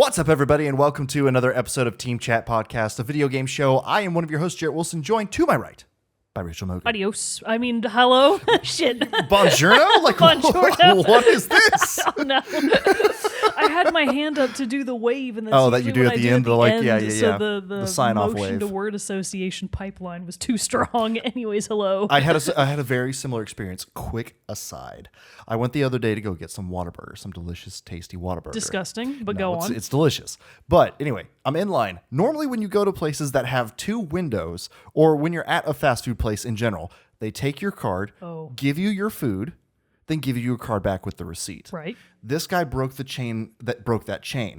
What's up, everybody, and welcome to another episode of Team Chat Podcast, a video game show. I am one of your hosts, Jerrett Wilson, joined to my right by Rachel Mogan. Adios. I mean, hello? Shit. Buongiorno? Like, Buongiorno. What is this? Oh, no. I had my hand up to do the wave, and that's that you do what at I the end, yeah. So the sign-off motion wave. to word association pipeline was too strong. Anyways, hello. I had a very similar experience. Quick aside. I went the other day to go get some Whataburger, some delicious, tasty Whataburger. Disgusting, but No, go on. It's delicious. But anyway, I'm in line. Normally when you go to places that have two windows, or when you're at a fast food place in general, they take your card, give you your food, then give you your card back with the receipt. Right. This guy broke that chain.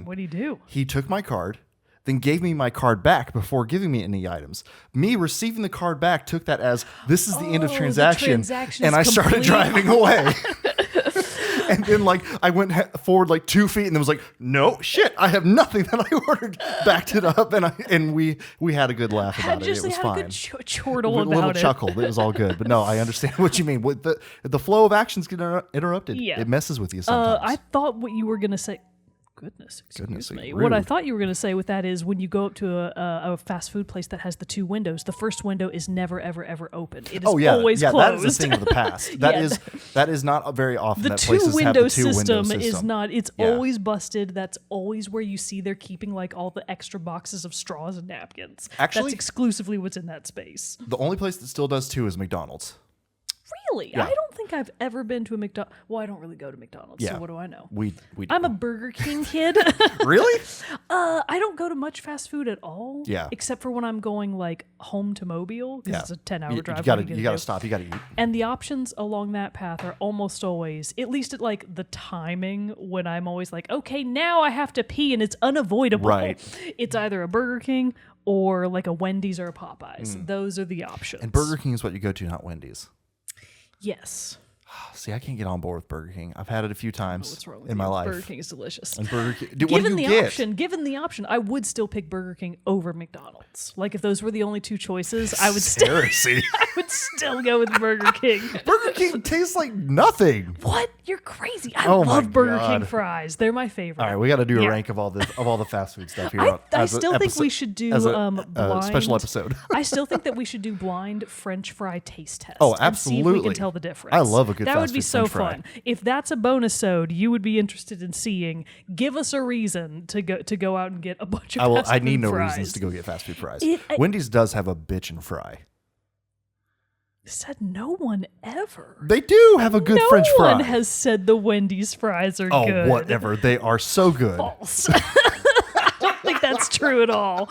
What do you do? He took my card, then gave me my card back before giving me any items. Me receiving the card back took that as this is the end of transaction, and I started driving away. And then, I went forward 2 feet, and then was like, "No, shit! I have nothing that I ordered." Backed it up, and we had a had about it. It was fine. A good chortle a about little it. chuckle. It was all good. But no, I understand what you mean. With the flow of actions get interrupted. Yeah. It messes with you sometimes. I thought what you were gonna say. Goodness me. Rude. What I thought you were going to say with that is when you go up to a fast food place that has the two windows, the first window is never, ever, ever open. It is always closed. That is a thing of the past. That is not very often that places have the two-window system. Is not. It's always busted. That's always where you see they're keeping all the extra boxes of straws and napkins. Actually, that's exclusively what's in that space. The only place that still does two is McDonald's. Really? Yeah. I don't think I've ever been to a McDonald's. Well, I don't really go to McDonald's, so what do I know? We I'm a Burger King kid. Really? I don't go to much fast food at all. Yeah. Except for when I'm going home to Mobile, because it's a 10-hour drive. You gotta stop. You gotta eat. And the options along that path are almost always, at least at the timing when I'm always okay, now I have to pee and it's unavoidable. Right. It's either a Burger King or a Wendy's or a Popeyes. Those are the options. And Burger King is what you go to, not Wendy's. Yes. See, I can't get on board with Burger King. I've had it a few times What's wrong with in my life. Burger King is delicious. And Burger King, Given the option, I would still pick Burger King over McDonald's. If those were the only two choices, I would still go with Burger King. Burger King tastes like nothing. What? You're crazy. I love Burger King fries. They're my favorite. All right, we got to do a rank of all the fast food stuff here. I still think we should do blind special episode. I still think that we should do blind French fry taste test. Oh, absolutely. And see if we can tell the difference. I love a good that fast would be food so French fry. fun. If that's a bonus-ode you would be interested in seeing, give us a reason to go out and get a bunch of fast food fries. I need no reasons to go get fast food fries. Wendy's does have a bitchin' fry. Said no one ever. They do have a good French fry. No one has said the Wendy's fries are good. Oh, whatever. They are so good. False. I don't think that's true at all.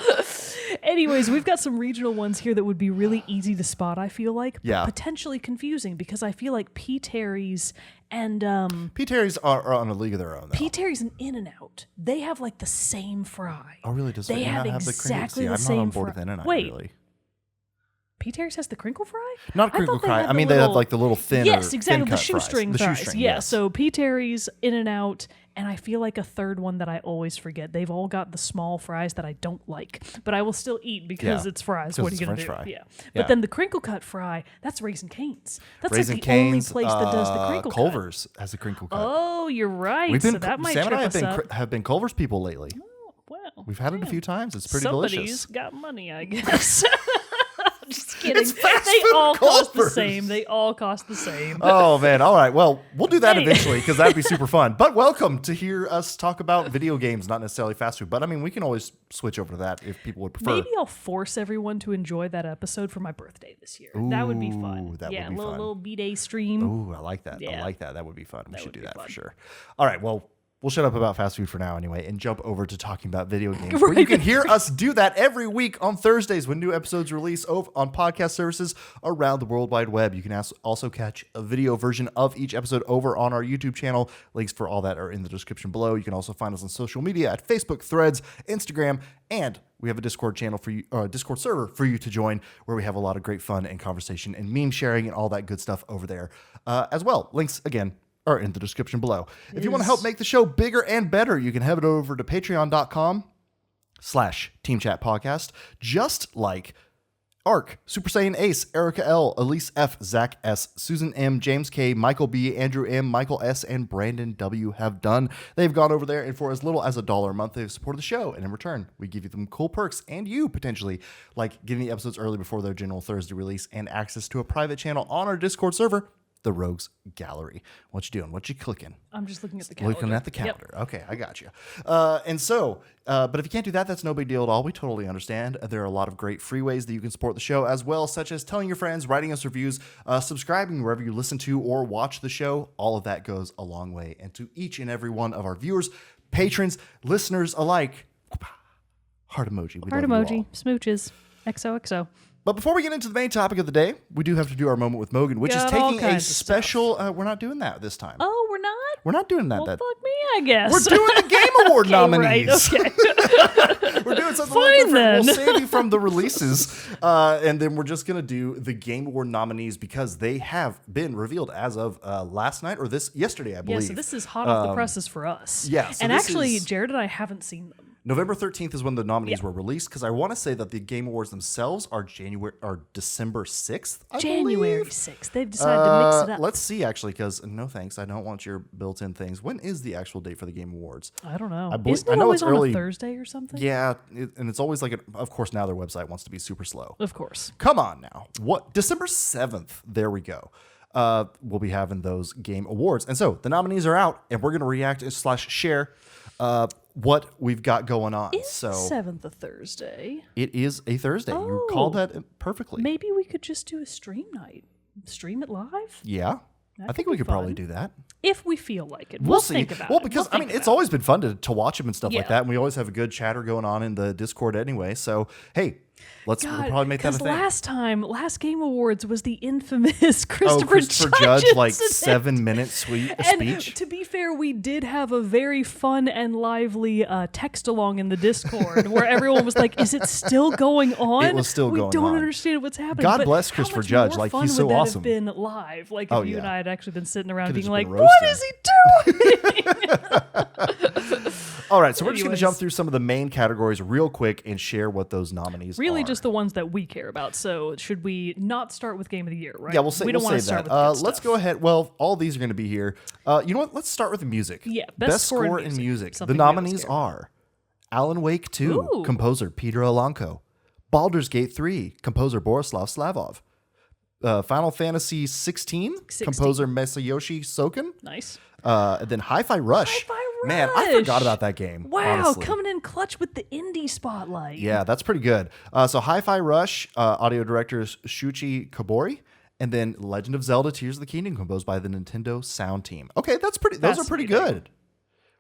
Anyways, we've got some regional ones here that would be really easy to spot, I feel like. Yeah. But potentially confusing because I feel like P. Terry's and... P. Terry's are on a league of their own, though. P. Terry's and In-N-Out, they have the same fry. Oh, really? Does they have have exactly the the same I'm not on board fry. with In-N-Out, Wait. really. P. Terry's has the crinkle fry? Not crinkle fry. I mean, they have the little thin. Yes, exactly. Thin The shoestring fries. fries. Yeah. Yes. So P. Terry's, In-N-Out, and I feel like a third one that I always forget. They've all got the small fries that I don't like, but I will still eat because it's fries. What are you going to do? Fry. Yeah. But then the crinkle cut fry, that's Raising Cane's. That's Raising the only Cane's, place that does the crinkle Culver's has a crinkle cut. Oh, you're right. Sam that might and I trip us up. have been Culver's people lately. Oh, well, We've had it a few times. It's pretty Somebody's delicious. got money, I guess. Just kidding. It's fast They food all cost the Culver's. same. They all cost the same. Oh, man. All right. Well, we'll do that eventually because that'd be super fun. But welcome to hear us talk about video games, not necessarily fast food. But I mean, we can always switch over to that if people would prefer. Maybe I'll force everyone to enjoy that episode for my birthday this year. That would be fun. That would be fun. Little B-Day stream. Ooh, I like that. Yeah. I like that. That would be fun. We should do that fun. for sure. All right. Well, we'll shut up about fast food for now anyway and jump over to talking about video games. Where you can hear us do that every week on Thursdays when new episodes release on podcast services around the World Wide Web. You can also catch a video version of each episode over on our YouTube channel. Links for all that are in the description below. You can also find us on social media at Facebook, Threads, Instagram, and we have a Discord channel for you, Discord server for you to join, where we have a lot of great fun and conversation and meme sharing and all that good stuff over there as well. Links, again, are in the description below. If you want to help make the show bigger and better, you can head over to patreon.com/teamchatpodcast, just like Ark, Super Saiyan Ace, Erica L, Elise F, Zach S, Susan M, James K, Michael B, Andrew M, Michael S, and Brandon W have done. They've gone over there, and for as little as $1 a month, they've supported the show. And in return, we give you them cool perks, and you potentially, like getting the episodes early before their general Thursday release, and access to a private channel on our Discord server, the Rogues Gallery. What you doing? What you clicking? I'm just looking at the calendar. Looking at the calendar. Yep. Okay, I got you. But if you can't do that, that's no big deal at all. We totally understand. There are a lot of great free ways that you can support the show as well, such as telling your friends, writing us reviews, subscribing wherever you listen to or watch the show. All of that goes a long way. And to each and every one of our viewers, patrons, listeners alike, heart emoji. Heart emoji. Smooches. XOXO. But before we get into the main topic of the day, we do have to do our moment with Mogan, which is taking a special. We're not doing that this time. Oh, we're not? We're not doing that. Well, fuck me, I guess. We're doing the Game Award nominees. Right, okay. We're doing something a little different. Then. We'll save you from the releases, and then we're just going to do the Game Award nominees because they have been revealed as of last night or yesterday, I believe. Yeah, so this is hot off the presses for us. Yeah. So and actually, Jerrett and I haven't seen them. November 13th is when the nominees were released, because I want to say that the Game Awards themselves are December 6th, January 6th. They've decided to mix it up. Let's see, actually, because no thanks. I don't want your built-in things. When is the actual date for the Game Awards? I don't know. Isn't it know always it's early. on a Thursday or something? Yeah, and it's always like, of course, now their website wants to be super slow. Of course. Come on now. What? December 7th. There we go. We'll be having those Game Awards. And so the nominees are out, and we're going to react / share what we've got going on. Is the 7th a Thursday? It is a Thursday. Oh, you called that perfectly. Maybe we could just do a stream night. Stream it live? Yeah. I think we could probably do that. If we feel like it. We'll see. Think about it. Well, because, it's always been fun to watch them and stuff like Yeah. that. And we always have a good chatter going on in the Discord anyway. So, hey, we'll probably make that a thing. Last Game Awards was the infamous Christopher Judge, like incident. 7-minute speech. And to be fair, we did have a very fun and lively text along in the Discord where everyone was like, "Is it still going on?" It was still going on. We don't understand wwhat's happening. God but bless how Christopher much Judge. more Like, fun he's so would that awesome. Have been live, like if you and I had actually been sitting around being like, been "What is he doing?" All right, so we're just going to jump through some of the main categories real quick and share what those nominees are. Really, just the ones that we care about. So, should we not start with Game of the Year? Right? Yeah, we'll say we don't want to that. start with good let's stuff. go ahead. Well, all these are going to be here. You know what? Let's start with the music. Yeah, best score in music. The Something we always nominees care. are Alan Wake 2, Ooh. composer Peter Alanko; Baldur's Gate 3, composer Borislav Slavov; Final Fantasy 16, composer Masayoshi Soken; Nice. and then Hi-Fi Rush. Hi-Fi Man, I forgot about that game. Wow, honestly. coming in clutch with the indie spotlight. Yeah, that's pretty good. So Hi-Fi Rush, audio director is Shuichi Kobori, and then Legend of Zelda: Tears of the Kingdom, composed by the Nintendo Sound Team. Okay, those are pretty good.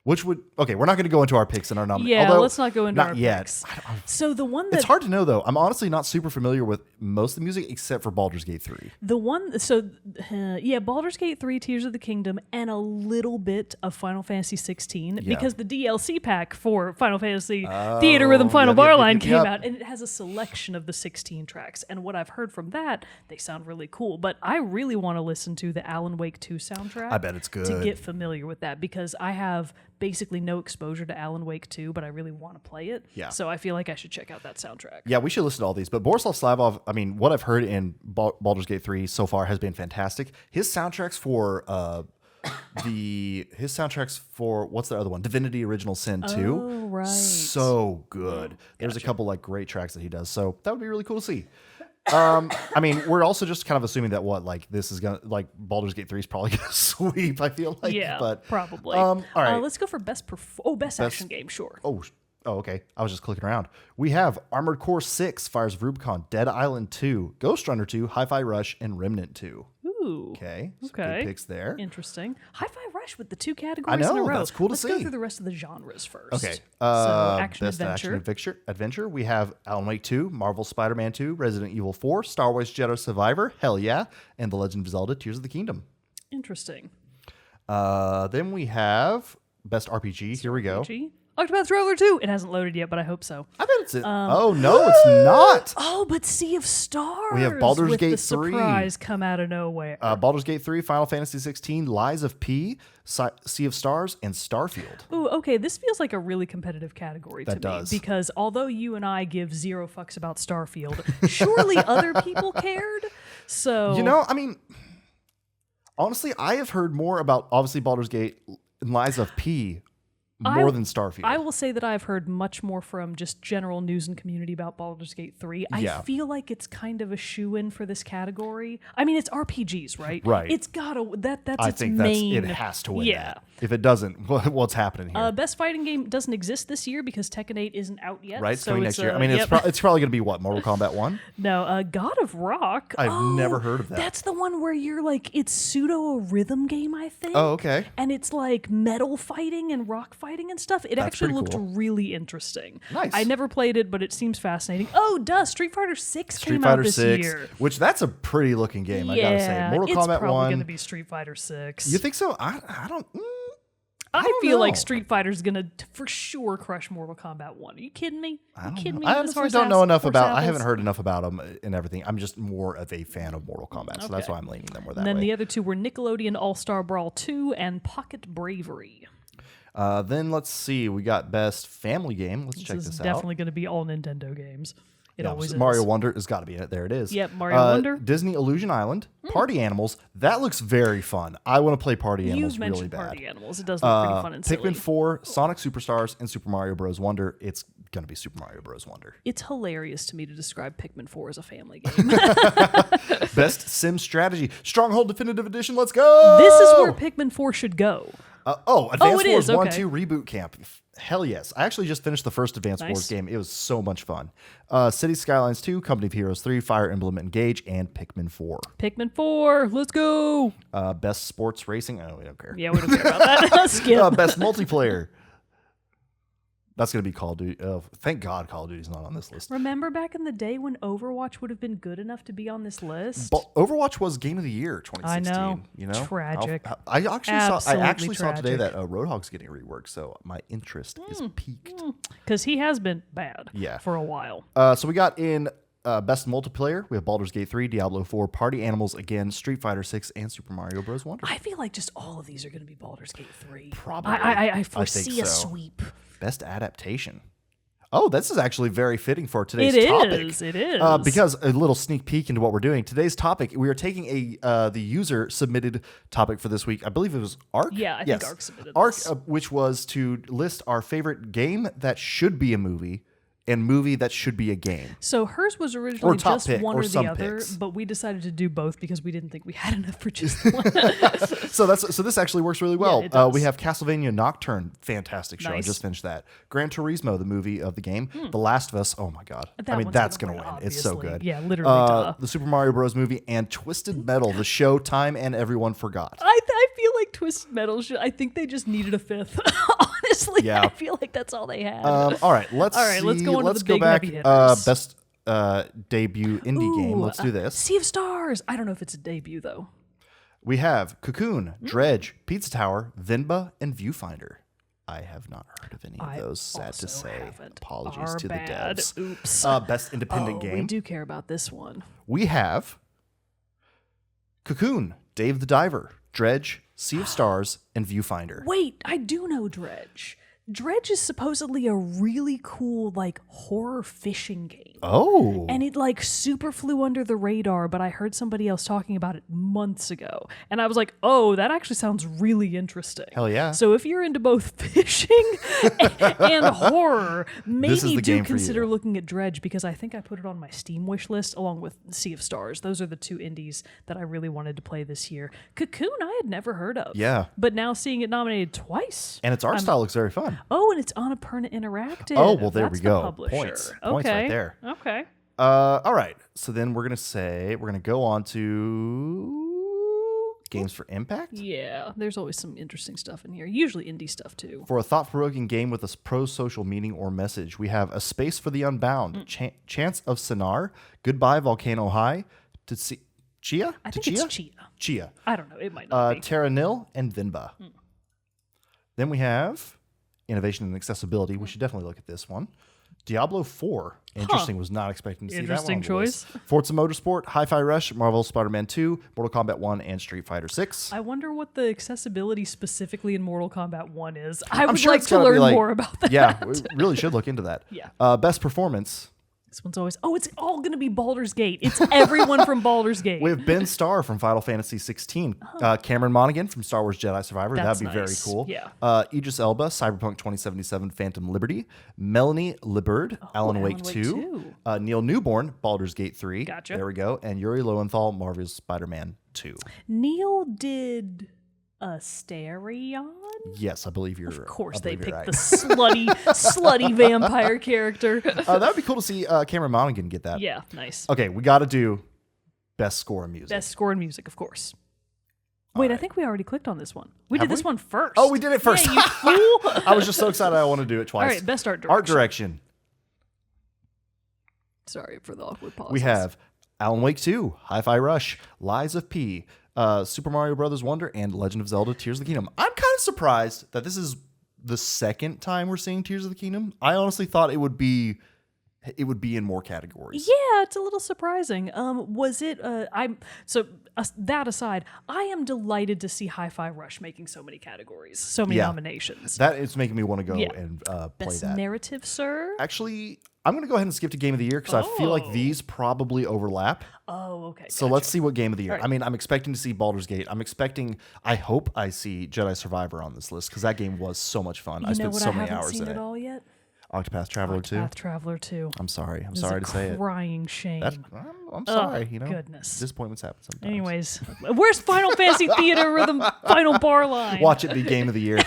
Which would we're not going to go into our picks and our nominees. Yeah, Although, let's not go into our picks. So the one that It's hard to know though. I'm honestly not super familiar with most of the music except for Baldur's Gate 3. the one Baldur's Gate 3, Tears of the Kingdom, and a little bit of Final Fantasy 16 because the DLC pack for Final Fantasy Theater Rhythm Final Bar Line came out, and it has a selection of the 16 tracks. And what I've heard from that, they sound really cool. But I really want to listen to the Alan Wake 2 soundtrack. I bet it's good. To get familiar with that, because I have basically no exposure to Alan Wake 2, but I really want to play it. Yeah. So I feel like I should check out that soundtrack. Yeah, we should listen to all these. But Borislav Slavov, what I've heard in Baldur's Gate 3 so far has been fantastic. His soundtracks for what's the other one? Divinity Original Sin 2. Oh, right. So good. There's a couple like great tracks that he does. So that would be really cool to see. We're also just kind of assuming that this is gonna Baldur's Gate 3 is probably gonna sweep. I feel like, Yeah, but probably. all right, let's go for best action game. Sure. Oh, okay. I was just clicking around. We have Armored Core 6, Fires of Rubicon, Dead Island 2, Ghost Runner 2, Hi-Fi Rush, and Remnant 2. Ooh. Okay. Some Okay. good picks there. Interesting. Hi-Fi Rush with the 2 categories I in a know, row. that's cool to Let's see. go through the rest of the genres first. Okay. So action Best adventure. adventure. We have Alan Wake 2, Marvel Spider-Man 2, Resident Evil 4, Star Wars Jedi Survivor, hell yeah, and The Legend of Zelda: Tears of the Kingdom. Interesting. Then we have Best RPG. Here we go. RPG. Octopath Traveler 2. It hasn't loaded yet, but I hope so. I bet it's it. Oh, no, it's not. Oh, but Sea of Stars. We have Baldur's with Gate the 3. surprise come out of nowhere. Baldur's Gate 3, Final Fantasy 16, Lies of P, Sea of Stars, and Starfield. Ooh, okay. This feels like a really competitive category to me. does. Because although you and I give zero fucks about Starfield, surely other people cared. So I mean, honestly, I have heard more about, obviously, Baldur's Gate and Lies of P more than Starfield. I will say that I've heard much more from just general news and community about Baldur's Gate 3. Yeah. I feel like it's kind of a shoe-in for this category. I mean, it's RPGs, right? Right. It's gotta that's I its think main. it has to win Yeah. that. If it doesn't, what's happening here? Best fighting game doesn't exist this year because Tekken 8 isn't out yet. Right, it's so coming next year. I mean, yep. it's probably going to be what, Mortal Kombat 1? No, God of Rock. I've never heard of that. That's the one where you're like, it's pseudo a rhythm game, I think. Oh, okay. And it's like metal fighting and rock fighting and stuff. It actually pretty looked cool. really interesting. Nice. I never played it, but it seems fascinating. Oh, duh, Street Fighter 6 Street came Fighter out this 6, year. which that's a pretty looking game, I gotta say. Mortal it's Kombat probably 1. going to be Street Fighter 6. You think so? I don't. I don't feel know. like Street Fighter's going to for sure crush Mortal Kombat 1. Are you kidding me? I don't kidding know. me? I with honestly this don't know horse enough horse about. I apples? haven't heard enough about them and everything. I'm just more of a fan of Mortal Kombat, so that's Okay. why I'm leaning them more that And then way. the other two were Nickelodeon All-Star Brawl 2 and Pocket Bravery. Then let's see. We got best family game. Let's check This is this out. definitely going to be all Nintendo games. It Yeah, always Mario is. Wonder has got to be in it. There it is. Yep, Mario Wonder. Disney Illusion Island, Party Animals. That looks very fun. I want to play Party Animals You've really mentioned bad. Party Animals. It does look pretty fun and silly. Pikmin 4, Sonic Superstars, and Super Mario Bros. Wonder. It's going to be Super Mario Bros. Wonder. It's hilarious to me to describe Pikmin 4 as a family game. Best Sim Strategy, Stronghold Definitive Edition. Let's go. This is where Pikmin 4 should go. Advance it Wars is, 1, okay. 2 Reboot Camp. Hell yes. I actually just finished the first Advance Nice. Wars game. It was so much fun. City Skylines 2, Company of Heroes 3, Fire Emblem Engage, and Pikmin 4. Pikmin 4, let's go. Best Sports Racing. Oh, we don't care. Yeah, we don't care about that. Skip. Best Multiplayer. That's going to be Call of Duty. Thank God Call of Duty's not on this list. Remember back in the day when Overwatch would have been good enough to be on this list? But Overwatch was Game of the Year 2016. I know. You know? Tragic. I actually saw today tragic. that Roadhog's getting reworked, so my interest is piqued. Because he has been bad Yeah. for a while. So we got in Best Multiplayer, we have Baldur's Gate 3, Diablo 4, Party Animals again, Street Fighter 6, and Super Mario Bros. Wonder. I feel like just all of these are going to be Baldur's Gate 3. Probably. I foresee a so. sweep. Best Adaptation. Oh, this is actually very fitting for today's It topic. is. It is. Because a little sneak peek into what we're doing. Today's topic, we are taking the user submitted topic for this week. I believe it was Arc. Yeah, I think Arc submitted Arc, this. which was to list our favorite game that should be a movie and movie that should be a game. So hers was originally top just pick, one or or the some other, picks. but we decided to do both because we didn't think we had enough for just one. So this actually works really well. it does. We have Castlevania Nocturne, fantastic show. I Nice. just finished that. Gran Turismo, the movie of the game. The Last of Us. Oh my god! That one's that's gonna gonna win, win. It's so obviously. good. Yeah, literally, duh. The Super Mario Bros. Movie and Twisted Metal, the show Time and Everyone Forgot. I feel like Twisted Metal should. I think they just needed a fifth. Honestly, Yeah. I feel like that's all they had. All right, let's go on to the go big back. heavy hitters. Best debut indie game. Let's do this. Sea of Stars. I don't know if it's a debut though. We have Cocoon, Dredge, Pizza Tower, Vinba, and Viewfinder. I have not heard of any of those. Sad to also say. haven't. Apologies Our to bad. the devs. Oops. Best independent We game. do care about this one. We have Cocoon, Dave the Diver, Dredge, Sea of Stars, and Viewfinder. Wait, I do know Dredge. Dredge is supposedly a really cool, like, horror fishing game. Oh. And it, like, super flew under the radar, but I heard somebody else talking about it months ago. And I was like, oh, that actually sounds really interesting. Hell yeah. So if you're into both fishing and horror, This is maybe the do game for consider you. looking at Dredge, because I think I put it on my Steam wish list along with Sea of Stars. Those are the two indies that I really wanted to play this year. Cocoon, I had never heard of. Yeah. But now seeing it nominated twice. And its art style looks very fun. Oh, and it's Annapurna Interactive. Oh, well, there That's we the go. publisher. Points Okay. right there. Okay. All right. So then we're going to go on to Games for Impact. Yeah, there's always some interesting stuff in here. Usually indie stuff too. For a thought-provoking game with a pro-social meaning or message, we have A Space for the Unbound, Chance of Sinar, Goodbye Volcano High, Chia? I think it's Chia. Chia. I don't know. It might not be. Terra Nil, and Vinba. Then we have innovation and accessibility. We should definitely look at this one. Diablo 4. Interesting. Was not expecting to see that one. Interesting choice. Forza Motorsport, Hi-Fi Rush, Marvel Spider-Man 2, Mortal Kombat 1, and Street Fighter 6. I wonder what the accessibility specifically in Mortal Kombat 1 is. I would sure like it's to gotta be learn more about that. Yeah, we really should look into that. Yeah. Best performance. This one's always, it's all going to be Baldur's Gate. It's everyone from Baldur's Gate. We have Ben Starr from Final Fantasy 16. Cameron Monaghan from Star Wars Jedi Survivor. That's That'd be very nice. cool. Yeah. Idris Elba, Cyberpunk 2077, Phantom Liberty. Melanie Liberd, Alan Wake 2. Neil Newborn, Baldur's Gate 3. Gotcha. There we go. And Yuri Lowenthal, Marvel's Spider-Man 2. Neil did Asterion? Yes, I believe you're. Of course, I they believe you're picked right. the slutty vampire character. That would be cool to see Cameron Monaghan get that. Yeah, nice. Okay, we got to do best score in music. Best score in music, of course. Wait, I think we already clicked on this one. We did this one first. Oh, we did it first. Yeah, you fool. I was just so excited I want to do it twice. All right, best art direction. Art direction. Sorry for the awkward pauses. We have Alan Wake 2, Hi-Fi Rush, Lies of P, Super Mario Brothers Wonder, and Legend of Zelda Tears of the Kingdom. I'm kind of surprised that this is the second time we're seeing Tears of the Kingdom. I honestly thought it would be in more categories. Yeah, it's a little surprising. Was it? That aside, I am delighted to see Hi-Fi Rush making so many categories, so many nominations. That is making me want to go and play Best that. narrative, sir. Actually, I'm going to go ahead and skip to Game of the Year because I feel like these probably overlap. Oh, okay. So let's see what Game of the Year. Right. I mean, I'm expecting to see Baldur's Gate. I hope I see Jedi Survivor on this list because that game was so much fun. I spent so many hours in it. All yet? Octopath Traveler 2. Octopath Traveler 2. I'm sorry. I'm This sorry is to say it. Crying shame. I'm sorry. Goodness. Disappointments happen sometimes. Anyways, where's Final Fantasy Theater or the final bar line? Watch it be Game of the Year.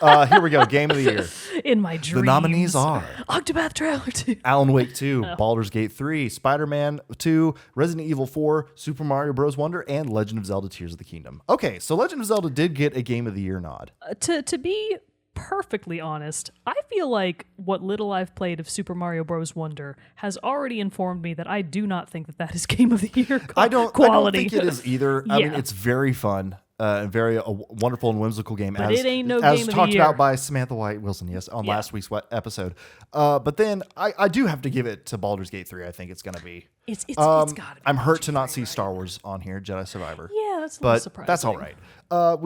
Here we go. Game of the Year. In my dreams. The nominees are Octopath Traveler 2. Alan Wake 2, Baldur's Gate 3, Spider-Man 2, Resident Evil 4, Super Mario Bros. Wonder, and Legend of Zelda Tears of the Kingdom. Okay, so Legend of Zelda did get a Game of the Year nod. To be perfectly honest, I feel like what little I've played of Super Mario Bros. Wonder has already informed me that I do not think that is Game of the Year quality. I don't think it is either. I mean, Yeah. it's very fun. Very wonderful and whimsical game. But it ain't no as Game of the talked Year. about by Samantha White Wilson, yes, on last week's episode. But then I do have to give it to Baldur's Gate 3. I think it's going to be. It's gotta be. I'm hurt to not see Star Wars on here, Jedi Survivor. Yeah, that's a little But surprising. that's all right.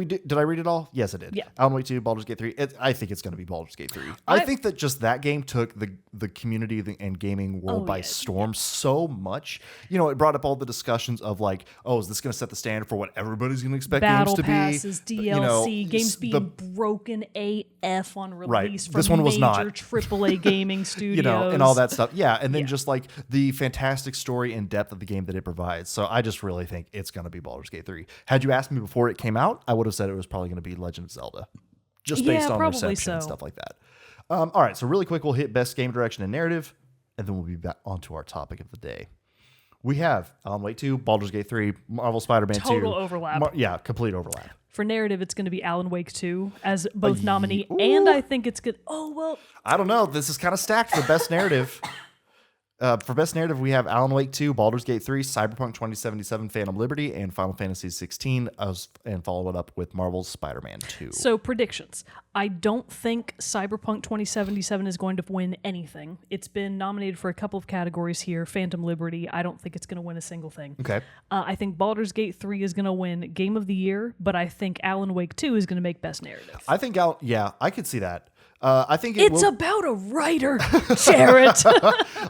Did I read it all? Yes, I did. Yeah. Alan Wake 2, Baldur's Gate 3. I think it's going to be Baldur's Gate 3. I think that just that game took the community and gaming world by storm so much. You know, it brought up all the discussions of like, oh, is this going to set the standard for what everybody's going to expect Battle games to passes, be? DLC, games being broken AF on release Right. from This one was major not. AAA gaming studios. You know, and all that stuff. Yeah, and then just like the fantastic story and depth of the game that it provides. So I just really think it's going to be Baldur's Gate 3. Had you asked me before it came out, I would have said it was probably going to be Legend of Zelda, just based on reception and stuff like that. All right, so really quick, we'll hit best game direction and narrative, and then we'll be back onto our topic of the day. We have Alan Wake 2, Baldur's Gate 3, Marvel Spider-Man 2. Total overlap. Complete overlap. For narrative, it's going to be Alan Wake 2 as both nominee, and I think it's good. Oh, well. I don't know. This is kind of stacked for best narrative. For best narrative, we have Alan Wake 2, Baldur's Gate 3, Cyberpunk 2077, Phantom Liberty, and Final Fantasy 16, and follow it up with Marvel's Spider-Man 2. So, predictions. I don't think Cyberpunk 2077 is going to win anything. It's been nominated for a couple of categories here. Phantom Liberty, I don't think it's going to win a single thing. Okay. I think Baldur's Gate 3 is going to win Game of the Year, but I think Alan Wake 2 is going to make best narrative. I think I could see that. I think it's about a writer, Jerrett.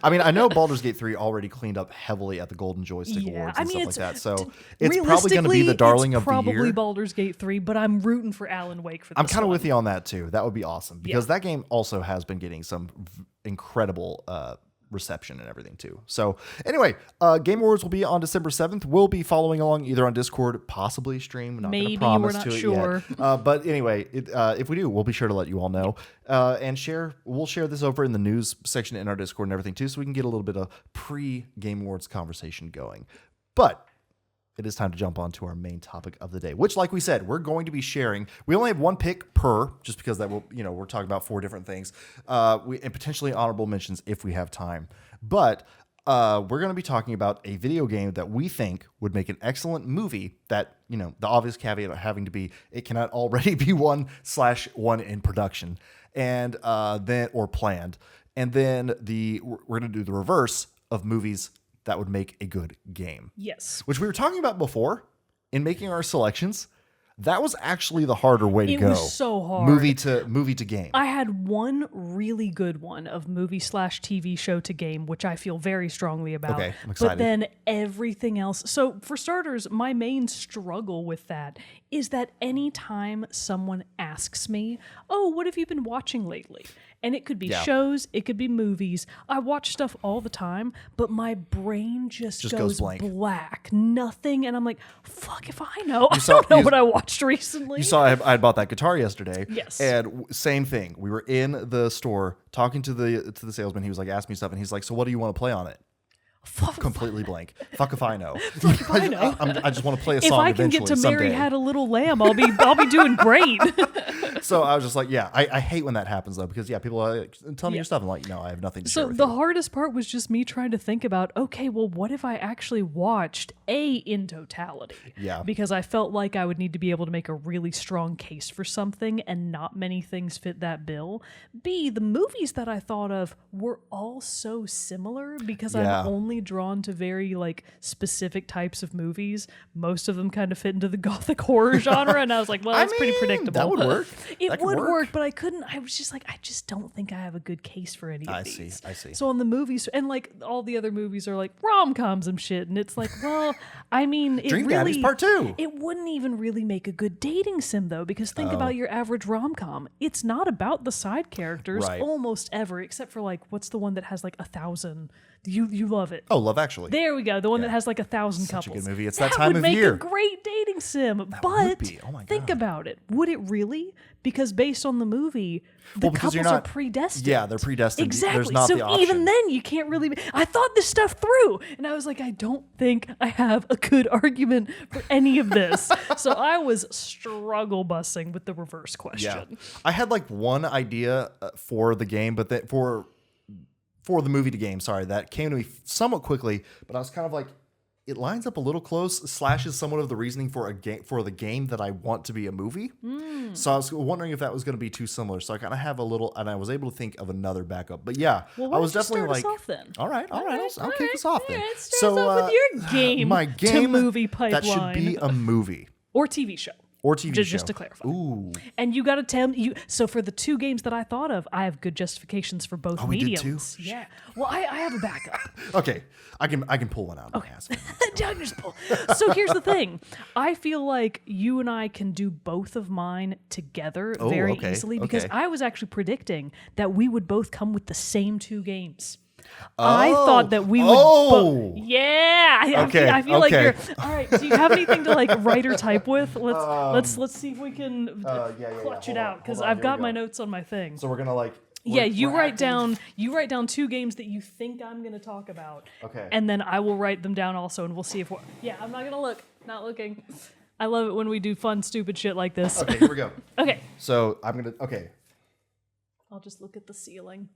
I mean, I know Baldur's Gate 3 already cleaned up heavily at the Golden Joystick Awards and stuff like that. So it's probably going to be the darling of the year. Probably Baldur's Gate 3, but I'm rooting for Alan Wake for this I'm kind of with you on that too. That would be awesome because that game also has been getting some incredible reception and everything too. So anyway, Game Awards will be on December 7th. We'll be following along either on Discord, possibly stream. Not Maybe, promise we're not to sure. It yet. But anyway, if we do, we'll be sure to let you all know and share. We'll share this over in the news section in our Discord and everything too, so we can get a little bit of pre-Game Awards conversation going. But it is time to jump on to our main topic of the day, which, like we said, we're going to be sharing. We only have one pick per, just because that will, we're talking about 4 different things, and potentially honorable mentions if we have time. But we're going to be talking about a video game that we think would make an excellent movie that, the obvious caveat of having to be, it cannot already be one in production and then or planned. And then we're going to do the reverse of movies that would make a good game. Yes. Which we were talking about before in making our selections. That was actually the harder way to go. It was so hard. Movie to game. I had one really good one of movie/TV show to game, which I feel very strongly about. Okay, I'm excited. But then everything else. So for starters, my main struggle with that is that anytime someone asks me, "Oh, what have you been watching lately?" And it could be shows, it could be movies. I watch stuff all the time, but my brain just goes black. Nothing. And I'm like, fuck if I know. I don't know what I watched recently. You saw I had bought that guitar yesterday. Yes. And same thing. We were in the store talking to the salesman. He was like, ask me stuff. And he's like, so what do you want to play on it? Completely blank. Fuck if I know. Fuck if I know. I just want to play a song. If I can get to Mary Had a Little Lamb, I'll be doing great. So I was just like, I hate when that happens though, because people are like, tell me your stuff. I'm like, no, I have nothing to share with you. So the hardest part was just me trying to think about, okay, well, what if I actually watched in totality? Yeah. Because I felt like I would need to be able to make a really strong case for something, and not many things fit that bill. B, the movies that I thought of were all so similar because I'm only drawn to very specific types of movies. Most of them kind of fit into the gothic horror genre, and I was like, well, that's pretty predictable. That would work. It would work, but I couldn't. I was just like, I just don't think I have a good case for any of these. I see. So on the movies, and all the other movies are like rom-coms and shit, and it's like, well, I mean, Dream Daddies Part 2. It wouldn't even really make a good dating sim though, because think about your average rom-com. It's not about the side characters almost ever, except for what's the one that has 1,000. You love it. Oh, Love Actually. There we go. The one that has 1,000 couples. Such a good movie. It's that time of year. That would make a great dating sim. But oh my God. think about it. Would it really? Because based on the movie, the couples are predestined. Yeah, they're predestined. Exactly. There's not so the option. Even then, you can't really. I thought this stuff through, and I was like, I don't think I have a good argument for any of this. So I was struggle busing with the reverse question. Yeah. I had one idea for the game, but that for the movie to game, that came to me somewhat quickly, but I was kind of like, it lines up a little close, slashes somewhat of the reasoning for the game that I want to be a movie. So I was wondering if that was going to be too similar. So I kind of have a little, and I was able to think of another backup. But yeah, well, I was definitely start us off then? All right, I'll kick us off then. Right, start us off with your game, my game to movie pipeline. That should be a movie or TV show. Or TV show. Just to clarify. Ooh. And you got to tell me. So for the two games that I thought of, I have good justifications for both mediums. We did too? Yeah. Well, I have a backup. Okay. I can pull one out. Okay. Just pull. So here's the thing. I feel like you and I can do both of mine together very easily because I was actually predicting that we would both come with the same two games. I thought that we would. Yeah. I feel like you're. All right. Do you have anything to write or type with? Let's see if we can clutch it out because I've got my notes on my thing. So we're gonna you write down two games that you think I'm gonna talk about. Okay. And then I will write them down also, and we'll see if we're. Yeah, I'm not gonna look. Not looking. I love it when we do fun, stupid shit like this. Okay. Here we go. Okay. So I'm gonna. Okay. I'll just look at the ceiling.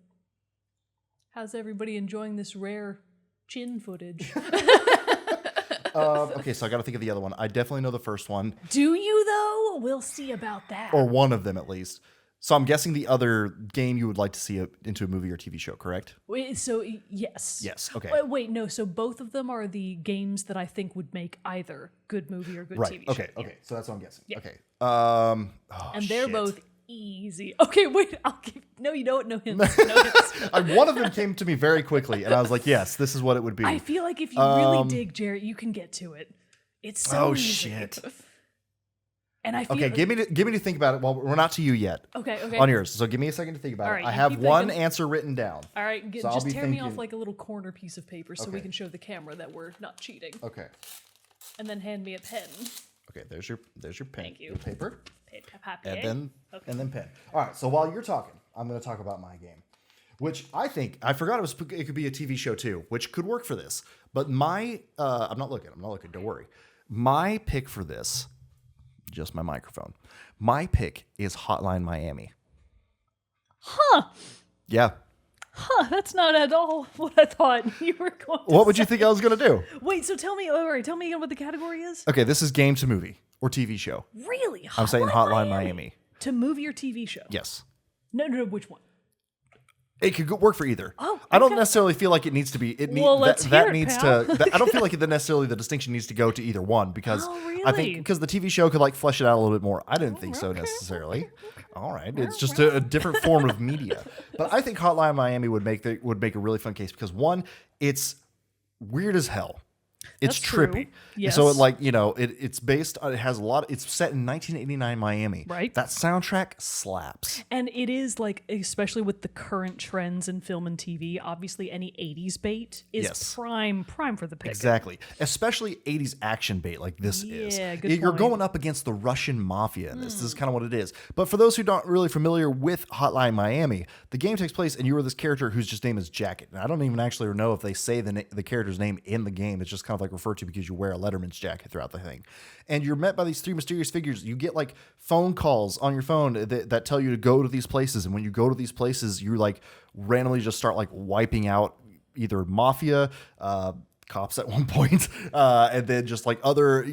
How's everybody enjoying this rare chin footage? Okay, so I got to think of the other one. I definitely know the first one. Do you, though? We'll see about that. Or one of them, at least. So I'm guessing the other game you would like to see into a movie or TV show, correct? So, yes. Yes, okay. Wait, no. So both of them are the games that I think would make either good movie or good TV show. Okay, okay. So that's what I'm guessing. Yeah. Okay. And they're both easy. Okay, wait. No, you don't know hints. No hints. One of them came to me very quickly, and I was like, "Yes, this is what it would be." I feel like if you really dig, Jerrett, you can get to it. It's so easy. Shit. And I feel okay, give me to think about it. Well, we're not to you yet. Okay. On yours, so give me a second to think about it. I have one answer written down. All right, so just tear me off a little corner piece of paper so we can show the camera that we're not cheating. Okay. And then hand me a pen. Okay, there's your pen. Thank you. Your paper. And then pen. All right. So while you're talking, I'm going to talk about my game, which I forgot it could be a TV show too, which could work for this. But I'm not looking. Don't worry. My pick for this, just my microphone. My pick is Hotline Miami. Huh. Yeah. That's not at all what I thought you were going to What would say. you think I was going to do? Wait, so tell me again what the category is. Okay, this is game to movie or TV show. Really? I'm saying Hotline Miami. To movie or TV show? Yes. No, which one? It could work for either. Oh, I don't okay. necessarily feel like it needs to be. Let's hear it, pal. I don't feel like necessarily the distinction needs to go to either one because Oh, I think really? because the TV show could like flesh it out a little bit more. I didn't think so necessarily. All right, it's just a different form of media. But I think Hotline Miami would make a really fun case because one, it's weird as hell. It's That's true. trippy. Yes. So it's based on, it has a lot, it's set in 1989 Miami. Right. That soundtrack slaps. And it is like, especially with the current trends in film and TV, obviously any 80s bait is Yes. prime for the pick. Exactly. Especially 80s action bait like this is. Yeah, good You're point. going up against the Russian mafia in this. This is kind of what it is. But for those who aren't really familiar with Hotline Miami, the game takes place and you are this character whose just name is Jacket. And I don't even actually know if they say the character's name in the game. It's just kind of like referred to because you wear a Letterman's jacket throughout the thing. And you're met by these three mysterious figures. You get like phone calls on your phone that tell you to go to these places. And when you go to these places, you like randomly just start like wiping out either mafia, cops at one point, and then just like other,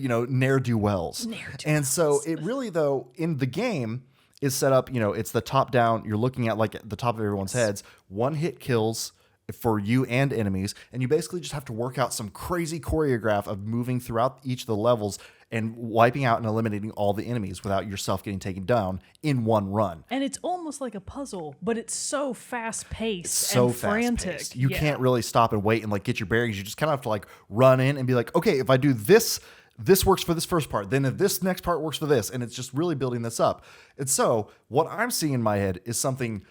ne'er-do-wells. And so it really, though, in the game is set up, it's the top down. You're looking at like at the top of everyone's heads. One hit kills for you and enemies, and you basically just have to work out some crazy choreograph of moving throughout each of the levels and wiping out and eliminating all the enemies without yourself getting taken down in one run. And it's almost like a puzzle, but it's so fast-paced So and frantic. fast-paced. You can't really stop and wait and like get your bearings. You just kind of have to like run in and be like, okay, if I do this works for this first part. Then if this next part works for this, and it's just really building this up. And so what I'm seeing in my head is something,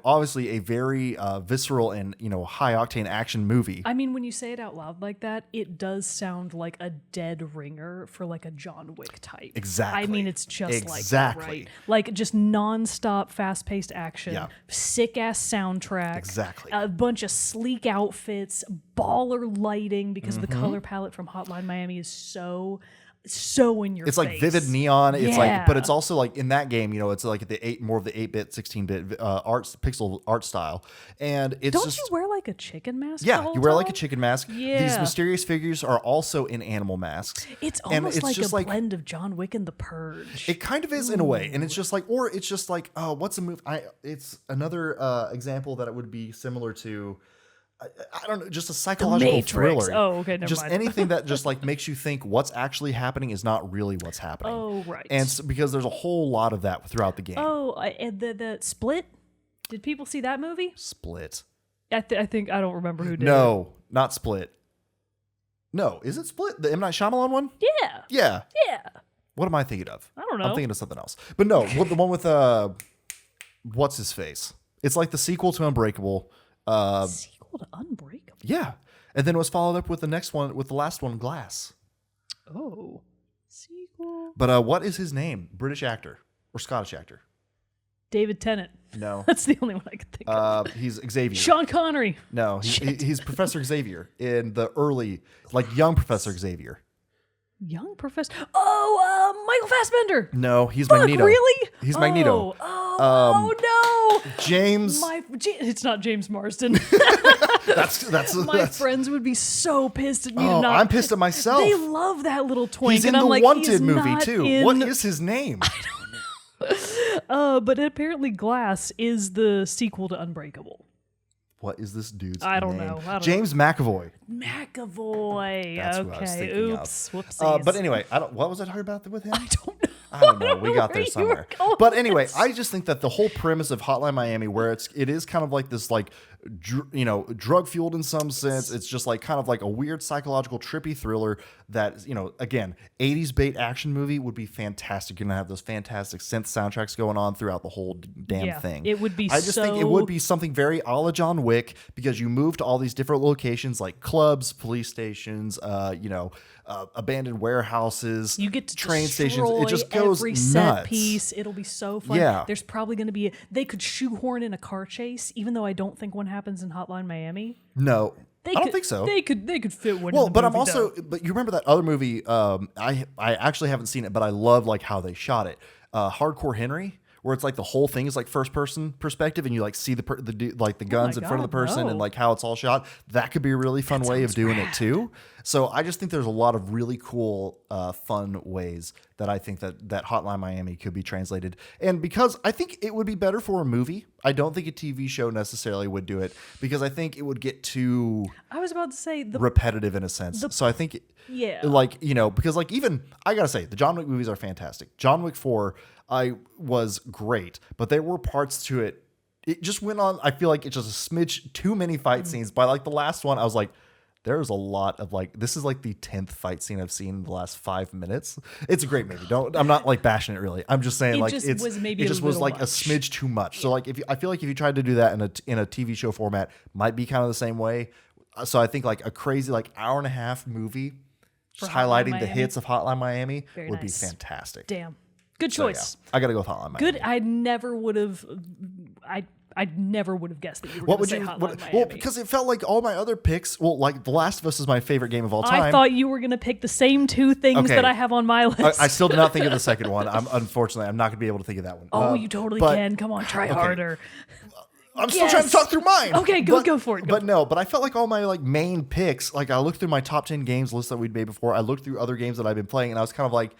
obviously a very visceral and, high octane action movie. I mean, when you say it out loud like that, it does sound like a dead ringer for like a John Wick type. Exactly. I mean, it's just like that, Exactly. right? Like just nonstop, fast-paced action, Yeah. sick-ass soundtrack, Exactly. a bunch of sleek outfits, baller lighting because the Mm-hmm. color palette from Hotline Miami is so in your It's face. like vivid neon. It's Yeah. like, but it's also like in that game, it's like more of the 8-bit, 16-bit pixel art style, and it's Don't just you wear like a chicken mask? the yeah, whole you wear like a time? chicken mask. These Yeah. mysterious figures are also in animal masks. It's and almost like just a blend of John Wick and The Purge. It kind of is in a way, and it's just like, or it's just like, oh, what's a movie? It's another example that it would be similar to. I don't know, just a psychological Matrix. thriller. Oh, okay, never just mind. anything that just like makes you think what's actually happening is not really what's happening. Oh, right. And because there's a whole lot of that throughout the game. Oh, and the Split? Did people see that movie? Split. I think I don't remember who did. No, not Split. No, is it Split? The M. Night Shyamalan one? Yeah. Yeah. Yeah. What am I thinking of? I don't know. I'm thinking of something else. But no, the one with what's his face? It's like the sequel to Unbreakable. Sequel to Unbreakable. Yeah. And then it was followed up with the next one, with the last one, Glass. Oh. Sequel. But what is his name? British actor or Scottish actor? David Tennant. No. That's the only one I could think of. He's Xavier. Sean Connery. No, he's Professor Xavier in the early, like young Professor Xavier. Young Professor. Oh, Michael Fassbender. No, he's Fuck, Magneto. really? He's Magneto. Oh no. James. It's not James Marsden. That's My friends would be so pissed at me to Oh, not. I'm pissed at myself. They love that little twink. He's in and I'm the like, Wanted he's movie not too. in- What is his name? But apparently Glass is the sequel to Unbreakable. What is this dude's I don't name? know. I don't James McAvoy. McAvoy. That's who I was Okay. thinking of. Oops. Whoopsies. But anyway, what was I talking about with him? I don't know. I don't know. We got where there you somewhere. were going But with anyway, this. I just think that the whole premise of Hotline Miami, where it is kind of like this, like, drug fueled in some sense. It's just like kind of like a weird psychological trippy thriller that, again, 80s bait action movie would be fantastic. You're going to have those fantastic synth soundtracks going on throughout the whole damn Yeah, thing. it would be I just think it would be something very a la John Wick because you move to all these different locations like clubs, police stations, abandoned warehouses, You get to train stations. destroy It just goes every nuts. set piece. It'll be so fun. Yeah. There's probably going to be. They could shoehorn in a car chase, even though I don't think one happens in Hotline Miami. No, I don't could- think so. They could fit one. Well, in the but I'm movie, also, though. but you remember that other movie? I actually haven't seen it, but I love like how they shot it. Hardcore Henry, where it's like the whole thing is like first person perspective, and you like see the guns in front of the person and like how it's all shot. That could be a really fun way of doing it too. So I just think there's a lot of really cool, fun ways that I think that Hotline Miami could be translated. And because I think it would be better for a movie, I don't think a TV show necessarily would do it, because I think it would get too, I was about to say, repetitive in a sense. So I think, like, you know, because like even, I gotta say, the John Wick movies are fantastic. John Wick 4 was great, but there were parts to it. It just went on, I feel like it's just a smidge too many fight scenes. By like the last one, I was like, there's a lot of like, this is like the 10th fight scene I've seen in the last 5 minutes. It's a great movie. I'm not like bashing it really. I'm just saying it just was like a smidge too much. So like I feel like if you tried to do that in a TV show format, might be kind of the same way. So I think like a crazy like hour and a half movie just highlighting the hits of Hotline Miami would be fantastic. Damn. Good choice. So, yeah, I got to go with Hotline Miami. Good. I never would have guessed that you were going to say Hotline Miami. Well, because it felt like all my other picks, like The Last of Us is my favorite game of all time. I thought you were going to pick the same two things that I have on my list. I still did not think of the second one. Unfortunately, I'm not going to be able to think of that one. Oh, you totally can. Come on, try harder. I'm still trying to talk through mine. Okay, go for it. But I felt like all my like main picks, like I looked through my top 10 games list that we'd made before. I looked through other games that I've been playing, and I was kind of like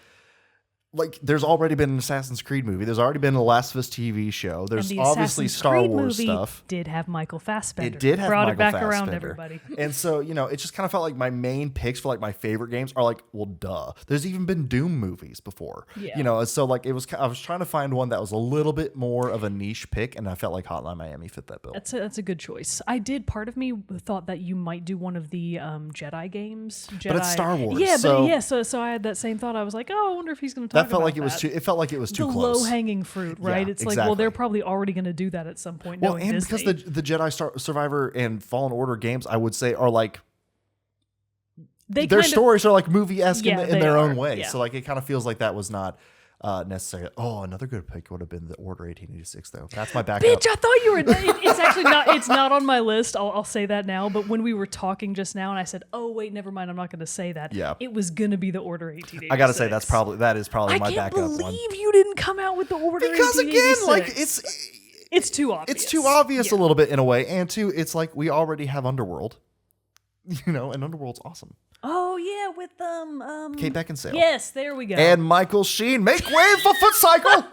there's already been an Assassin's Creed movie. There's already been a Last of Us TV show. There's obviously Star Wars stuff. Did have Michael Fassbender. It did have Michael Fassbender. Brought it back around, everybody. And so, you know, it just kind of felt like my main picks for like my favorite games are like, well, duh. There's even been Doom movies before. Yeah. You know, so like I was trying to find one that was a little bit more of a niche pick, and I felt like Hotline Miami fit that bill. That's a good choice. Part of me thought that you might do one of the Jedi games. But it's Star Wars. Yeah, so I had that same thought. I was like, oh, I wonder if he's going to talk about that. Felt like it was too. It felt like it was too close. Low-hanging fruit, right? Yeah, it's like, well, they're probably already going to do that at some point. Well, and Disney. Because the Jedi Survivor and Fallen Order games, I would say, are like their stories are like movie-esque in their own way. Yeah. So like it kind of feels like that was not necessary. Oh, another good pick would have been the Order 1886, though. That's my backup. Bitch, I thought you were. It's actually not. It's not on my list. I'll say that now. But when we were talking just now, and I said, "Oh wait, never mind. I'm not going to say that." Yeah, it was going to be the Order 1886. I got to say that is probably my backup one. I can't believe you didn't come out with the Order because 1886. Again, like it's too obvious. It's too obvious a little bit in a way, and two, it's like we already have Underworld, you know, and Underworld's awesome. Oh yeah, with Kate Beckinsale. Yes, there we go. And Michael Sheen. Make way for Foot Cycle.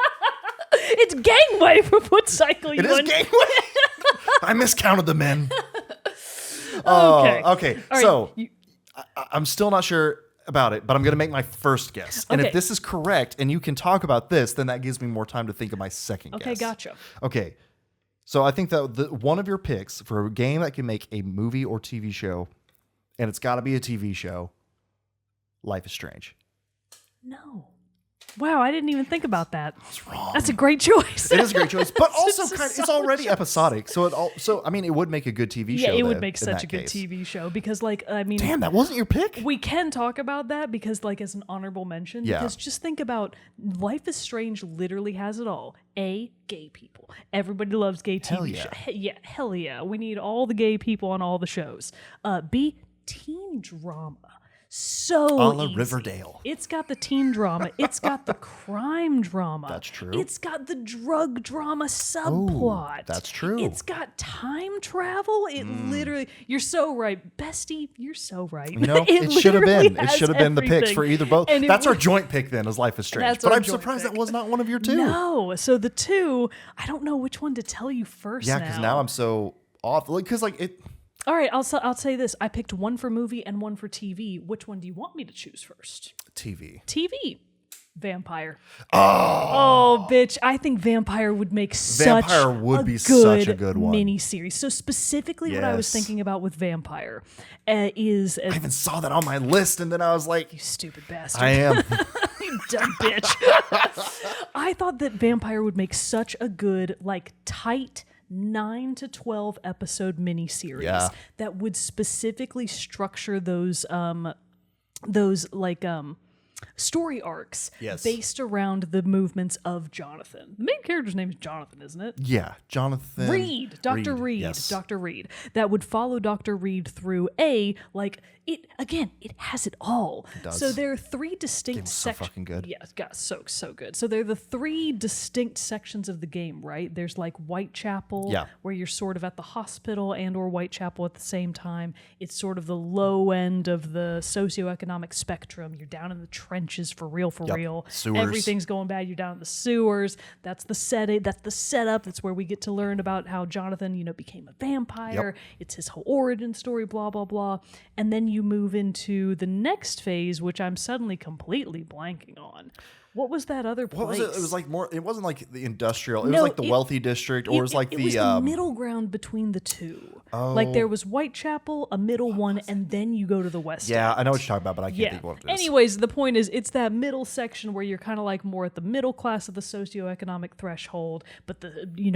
It's gangway for Foot Cycle. It is gangway. I miscounted the men. Okay. Right. So I'm still not sure about it, but I'm going to make my first guess. And if this is correct, and you can talk about this, then that gives me more time to think of my second guess. Okay, gotcha. Okay. So I think that one of your picks for a game that can make a movie or TV show, and it's got to be a TV show, Life is Strange. No. Wow, I didn't even think about that. That's wrong. That's a great choice. It is a great choice, but also it's already episodic. So I mean, it would make a good TV show. Yeah, it would make such a good TV show because, like, I mean, damn, that wasn't your pick. We can talk about that because, like, as an honorable mention, because just think about Life is Strange. Literally has it all. A, gay people. Everybody loves gay TV shows. Hell yeah. We need all the gay people on all the shows. B, teen drama. So a la Riverdale. It's got the teen drama. It's got the crime drama. That's true. It's got the drug drama subplot. Oh, that's true. It's got time travel. It literally, you're so right. Bestie, you're so right. You know, it should have been. It should have been the picks for either both. That's our joint pick then, is Life is Strange. But I'm surprised that was not one of your two. No. So the two, I don't know which one to tell you first. Yeah, because now I'm so off. Because like it. All right, I'll say this. I picked one for movie and one for TV. Which one do you want me to choose first? TV. Vampire. Oh, bitch. I think Vampire would make such a good miniseries. So specifically what I was thinking about with Vampire is... I even saw that on my list, and then I was like... You stupid bastard. I am. You dumb bitch. I thought that Vampire would make such a good, like, tight... 9 to 12 episode miniseries that would specifically structure those like story arcs Yes. based around the movements of Jonathan. The main character's name is Jonathan, isn't it? Yeah, Jonathan Reed, Dr. Reed, yes. Dr. Reed. That would follow Dr. Reed through it has it all. It does. So there are three distinct Game's so sections. fucking good. Yeah, it got so good. So there are the three distinct sections of the game, right? There's like Whitechapel, Yeah. where you're sort of at the hospital and or Whitechapel at the same time. It's sort of the low end of the socioeconomic spectrum. You're down in the trenches for real. Sewers. Everything's going bad. You're down in the sewers. That's the setting. That's the setup. That's where we get to learn about how Jonathan, became a vampire. Yep. It's his whole origin story, blah, blah, blah. And then you move into the next phase, which I'm suddenly completely blanking on. What was that other place? What was it? It was like more. It wasn't like the industrial. It No, was like the wealthy district, or it was like it the. was the middle ground between the two. Like there was Whitechapel, a middle one, and then you go to the west. Yeah, end. I know what you're talking about, but I can't think what it is. Anyways, the point is, it's that middle section where you're kind of like more at the middle class of the socioeconomic threshold, but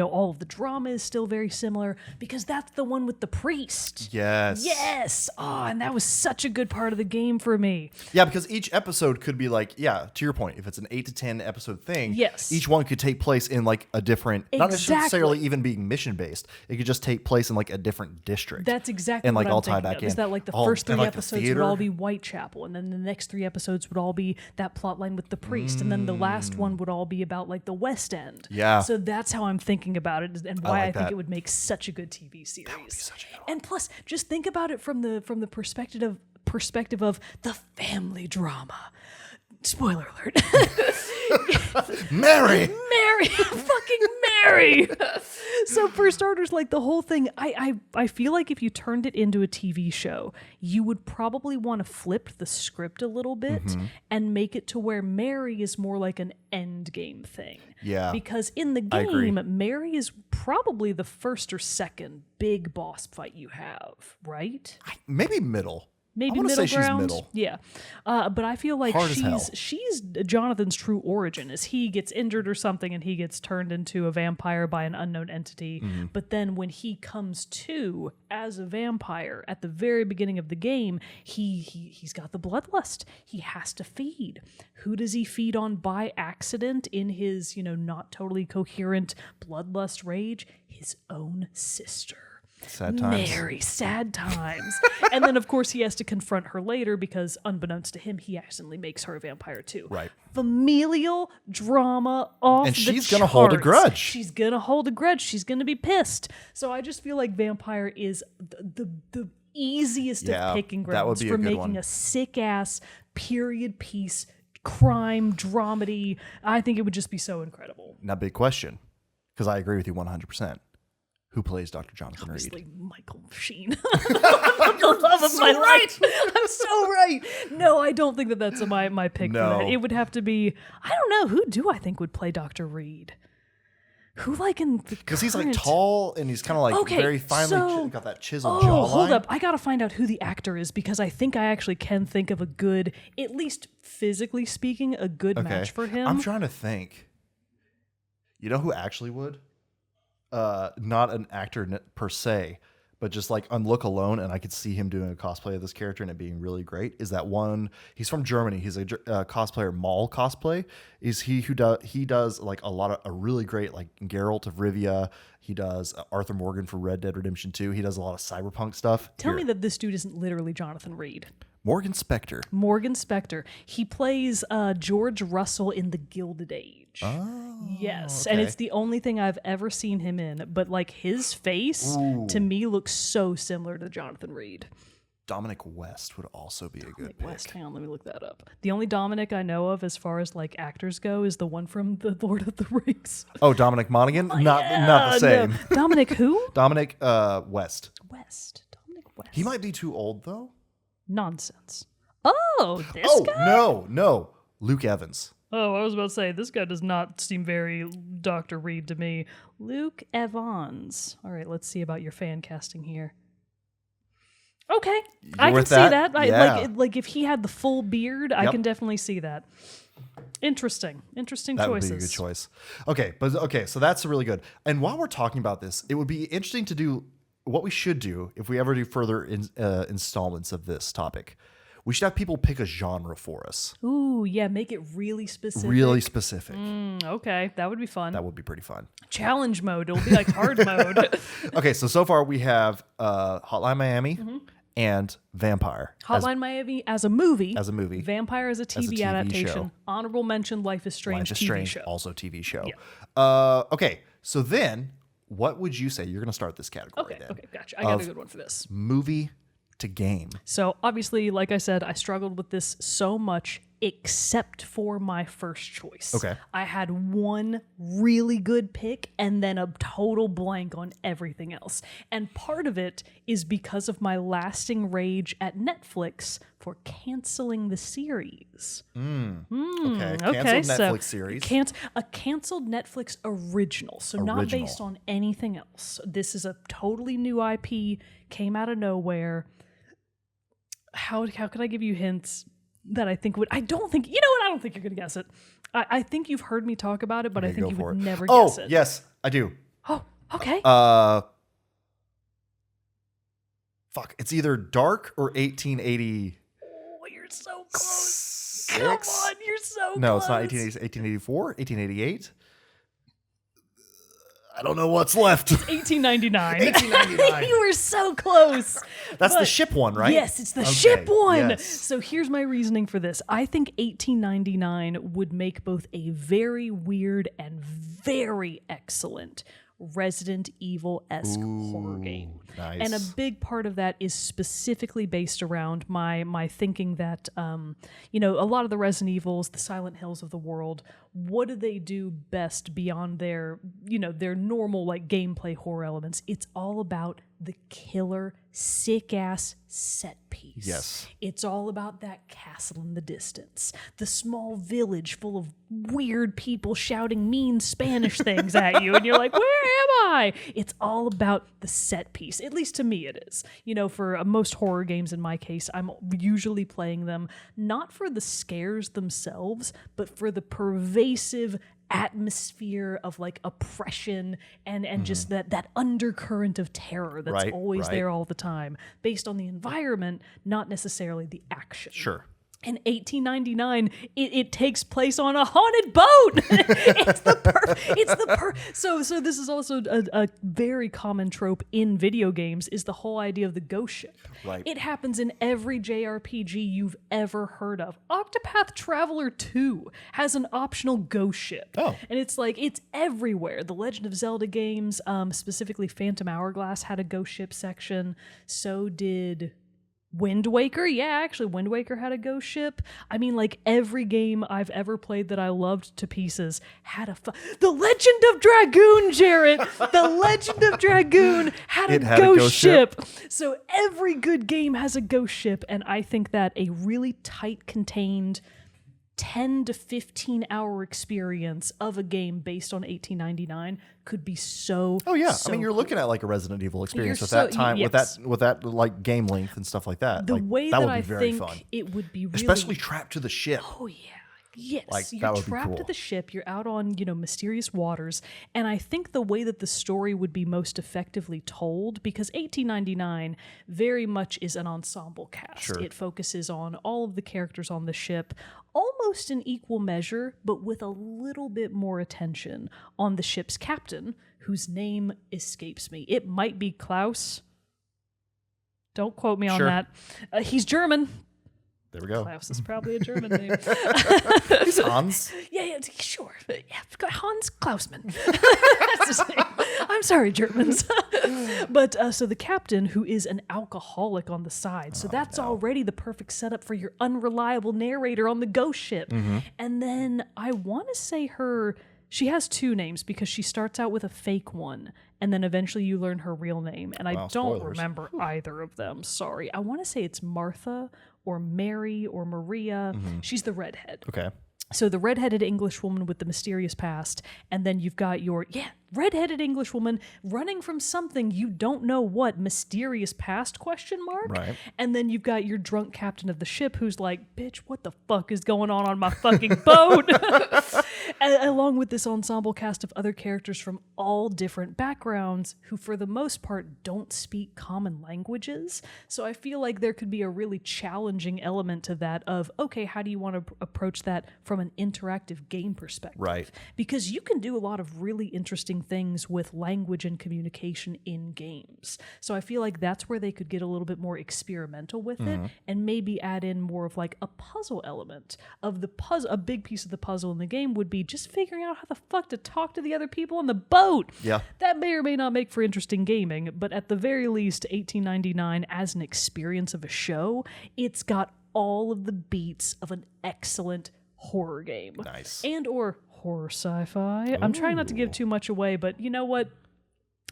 all of the drama is still very similar because that's the one with the priest. Yes. Yes. Oh, and that was such a good part of the game for me. Yeah, because each episode could be like, to your point, if it's an 8 to 10 episode thing, Yes. each one could take place in like a different, not necessarily even being mission based. It could just take place in like a different district. That's exactly and what like I'm all tie thinking back of. in. Is that like the All- first and, three like, the episodes would theater. all be Whitechapel, and then the next three episodes would all be that plot line with the priest, and then the last one would all be about like the West End. Yeah. So that's how I'm thinking about it, and why I like think that. it would make such a good TV series. That would be such a good one. And plus, just think about it from the perspective of the family drama. Spoiler alert. Mary! Fucking Mary. So for starters, like the whole thing, I feel like if you turned it into a TV show, you would probably want to flip the script a little bit and make it to where Mary is more like an end game thing. Yeah. Because in the I agree. game, Mary is probably the first or second big boss fight you have, right? Maybe middle. Maybe I wanna middle say ground. she's middle. Yeah. But I feel like Hard as hell. she's Jonathan's true origin is he gets injured or something and he gets turned into a vampire by an unknown entity. But then when he comes to as a vampire at the very beginning of the game, he's got the bloodlust. He has to feed. Who does he feed on by accident in his, not totally coherent bloodlust rage? His own sister. Sad times. Mary, sad times. And then, of course, he has to confront her later because, unbeknownst to him, he accidentally makes her a vampire too. Right. Familial drama off And the she's gonna hold a charts. grudge. She's going to hold a grudge. She's going to be pissed. So I just feel like Vampire is the easiest Yeah, of picking that would grounds be a for good making one. a sick-ass period piece crime dramedy. I think it would just be so incredible. Now, big question, because I agree with you 100%. Who plays Dr. Jonathan Reed? Obviously, Michael Sheen. The love of my life. I'm so right. No, I don't think that's my pick for that. It would have to be, I don't know, who do I think would play Dr. Reed? Who like in the Because he's like tall and he's kind of like very finely got that chiseled jawline. Hold up. I got to find out who the actor is because I think I actually can think of a good, at least physically speaking, a good match for him. I'm trying to think. You know who actually would? Not an actor per se, but just like on look alone, and I could see him doing a cosplay of this character and it being really great. Is that one? He's from Germany. He's a cosplayer. Mall cosplay is he does like a really great like Geralt of Rivia. He does Arthur Morgan for Red Dead Redemption 2. He does a lot of cyberpunk stuff. Tell me that this dude isn't literally Jonathan Reed. Morgan Spector. Morgan Spector. He plays George Russell in The Gilded Age. Oh, yes, okay. and it's the only thing I've ever seen him in. But like his face to me looks so similar to Jonathan Reed. Dominic West would also be a good pick. West, hang on, let me look that up. The only Dominic I know of as far as like actors go is the one from the Lord of the Rings. Oh, Dominic Monaghan? Not the same. No. Dominic who? Dominic West. Dominic West. He might be too old though. Nonsense. Oh, this guy? No. Luke Evans. Oh, I was about to say, this guy does not seem very Dr. Reed to me. Luke Evans. All right, let's see about your fan casting here. Okay, I can see that. Yeah. Like if he had the full beard, I can definitely see that. Interesting That choices. would be a good choice. Okay, so that's really good. And while we're talking about this, it would be interesting to do what we should do if we ever do further installments of this topic. We should have people pick a genre for us. Ooh, yeah, make it really specific. Really specific. Okay, that would be fun. That would be pretty fun. Challenge mode. It'll be like hard mode. Okay, so far we have Hotline Miami and Vampire. Hotline Miami as a movie. As a movie. Vampire as a TV adaptation. Show. Honorable mention, Life is Strange TV show. Also TV show. Yeah. Okay, so then what would you say? You're going to start this category then. Okay, gotcha. I got a good one for this. Movie to game. So obviously, like I said, I struggled with this so much except for my first choice. Okay. I had one really good pick and then a total blank on everything else. And part of it is because of my lasting rage at Netflix for canceling the series. Okay. Canceled Netflix series. A canceled Netflix original. So not based on anything else. This is a totally new IP, came out of nowhere. How can I give you hints that I think would... I don't think... You know what? I don't think you're going to guess it. I think you've heard me talk about it, but I think you would never guess it. Oh, yes, I do. Oh, okay. Fuck. It's either Dark or 1880... Oh, you're so close. Come on, you're so close. No, it's not 1884, 1888. I don't know what's left. It's 1899. 1899. You were so close. That's the ship one, right? Yes, it's the ship one. Yes. So here's my reasoning for this. I think 1899 would make both a very weird and very excellent Resident Evil-esque horror game. Nice. And a big part of that is specifically based around my thinking that, a lot of the Resident Evils, the Silent Hills of the world, what do they do best beyond their normal like gameplay horror elements? It's all about the killer, sick-ass set piece. Yes. It's all about that castle in the distance, the small village full of weird people shouting mean Spanish things at you, and you're like, where am I? It's all about the set piece. At least to me it is. For most horror games in my case, I'm usually playing them not for the scares themselves, but for the pervasive atmosphere of like oppression and just that undercurrent of terror that's always there all the time, based on the environment, not necessarily the action. Sure. In 1899, it takes place on a haunted boat. So this is also a very common trope in video games, is the whole idea of the ghost ship. Right. It happens in every JRPG you've ever heard of. Octopath Traveler 2 has an optional ghost ship. Oh. And it's everywhere. The Legend of Zelda games, specifically Phantom Hourglass, had a ghost ship section. So did Wind Waker. Yeah, actually, Wind Waker had a ghost ship. I mean, every game I've ever played that I loved to pieces had The Legend of Dragoon, Jerrett! The Legend of Dragoon had a ghost ship. So every good game has a ghost ship, and I think that a really tight, contained 10 to 15 hour experience of a game based on 1899 could be so I mean, you're looking at a Resident Evil experience with that time, with that game length and stuff like that. The way that I think it would be really, especially trapped to the ship. Oh yeah. Yes, that you're would be trapped cool. at the ship, you're out on, mysterious waters, and I think the way that the story would be most effectively told, because 1899 very much is an ensemble cast. Sure. It focuses on all of the characters on the ship, almost in equal measure, but with a little bit more attention on the ship's captain, whose name escapes me. It might be Klaus. Don't quote me on that. He's German. There we go. Klaus is probably a German name. He's Hans. Yeah, sure. Yeah, Hans Klausmann. That's his name. I'm sorry, Germans. But so the captain, who is an alcoholic on the side, so that's already the perfect setup for your unreliable narrator on the ghost ship. Mm-hmm. And then I want to say she has two names because she starts out with a fake one, and then eventually you learn her real name. And I don't remember either of them. Sorry. I want to say it's Martha or Mary or Maria. Mm-hmm. She's the redhead. Okay. So the redheaded English woman with the mysterious past, and then you've got redheaded English woman running from something you don't know what, mysterious past question mark. Right. And then you've got your drunk captain of the ship who's like, bitch, what the fuck is going on my fucking boat? And along with this ensemble cast of other characters from all different backgrounds who for the most part don't speak common languages. So I feel like there could be a really challenging element to that of, okay, how do you want to approach that from an interactive game perspective? Right. Because you can do a lot of really interesting things with language and communication in games. So I feel like that's where they could get a little bit more experimental with it and maybe add in more of like a puzzle element of the puzzle. A big piece of the puzzle in the game would be just figuring out how the fuck to talk to the other people on the boat. Yeah. That may or may not make for interesting gaming, but at the very least, 1899 as an experience of a show, it's got all of the beats of an excellent horror game. Nice. And or horror sci-fi. I'm trying not to give too much away, but you know what?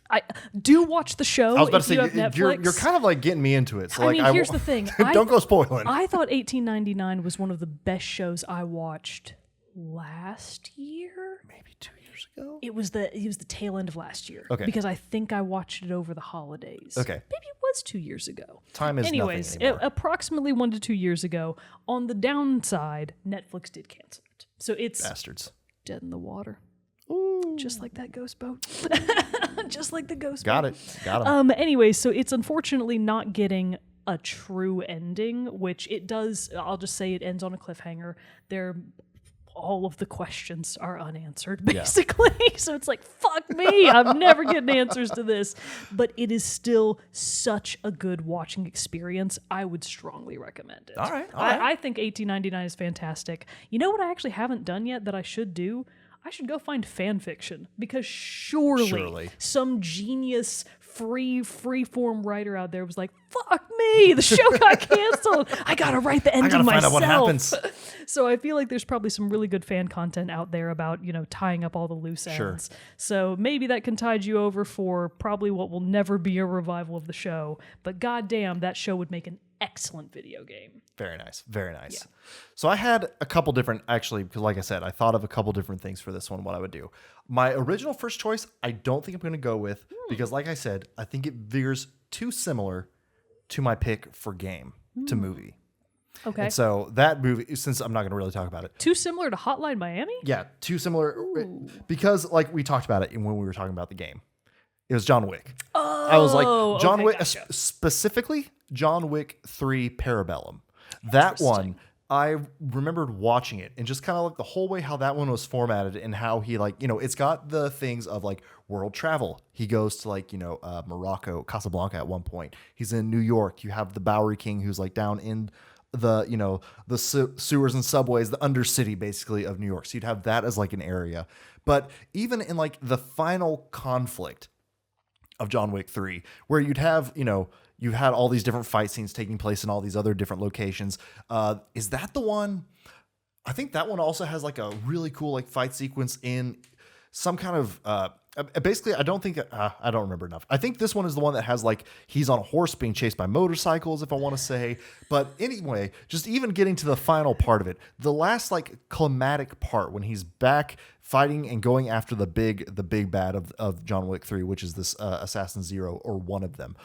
I do watch the show. I was about if to you have say, Netflix. you're kind of like getting me into it. So I like, mean, here's the thing. Don't go spoiling. I thought 1899 was one of the best shows I watched last year. Maybe 2 years ago. It was the tail end of last year. Okay. Because I think I watched it over the holidays. Okay. Maybe it was 2 years ago. Time is Anyways, nothing anymore. approximately 1 to 2 years ago. On the downside, Netflix did cancel it. So it's Bastards. dead in the water. Ooh. Just like that ghost boat. Just like the ghost Got boat. it. Got him. Anyway, so it's unfortunately not getting a true ending, which it does. I'll just say it ends on a cliffhanger. All of the questions are unanswered, basically. Yeah. So it's like, fuck me, I'm never getting answers to this. But it is still such a good watching experience. I would strongly recommend it. All right. I think 1899 is fantastic. You know what I actually haven't done yet that I should do? I should go find fan fiction, because surely. Some genius free-form writer out there was like, fuck me, the show got canceled. I gotta write the ending myself. I gotta find out what happens. So I feel like there's probably some really good fan content out there about, tying up all the loose ends. So maybe that can tide you over for probably what will never be a revival of the show. But goddamn, that show would make an excellent video game. Very nice. Very nice. Yeah. So I had a couple different, actually, because like I said, I thought of a couple different things for this one, what I would do. My original first choice, I don't think I'm going to go with, because like I said, I think it veers too similar to my pick for game to movie. Okay. And so that movie, since I'm not going to really talk about it. Too similar to Hotline Miami? Yeah, too similar. Because like we talked about it when we were talking about the game. It was John Wick. Oh, I was like, John Wick, gotcha. Specifically John Wick 3 Parabellum. That one, I remembered watching it and just kind of like the whole way how that one was formatted and how he it's got the things of like world travel. He goes to Morocco, Casablanca at one point. He's in New York. You have the Bowery King who's like down in the sewers and subways, the undercity basically of New York. So you'd have that as like an area. But even in like the final conflict of John Wick 3, where you'd have, you had all these different fight scenes taking place in all these other different locations. Is that the one? I think that one also has like a really cool like fight sequence in some kind of basically, I don't remember enough. I think this one is the one that has like he's on a horse being chased by motorcycles, if I want to say. But anyway, just even getting to the final part of it, the last like climatic part when he's back fighting and going after the big bad of John Wick 3, which is this Assassin Zero, or one of them.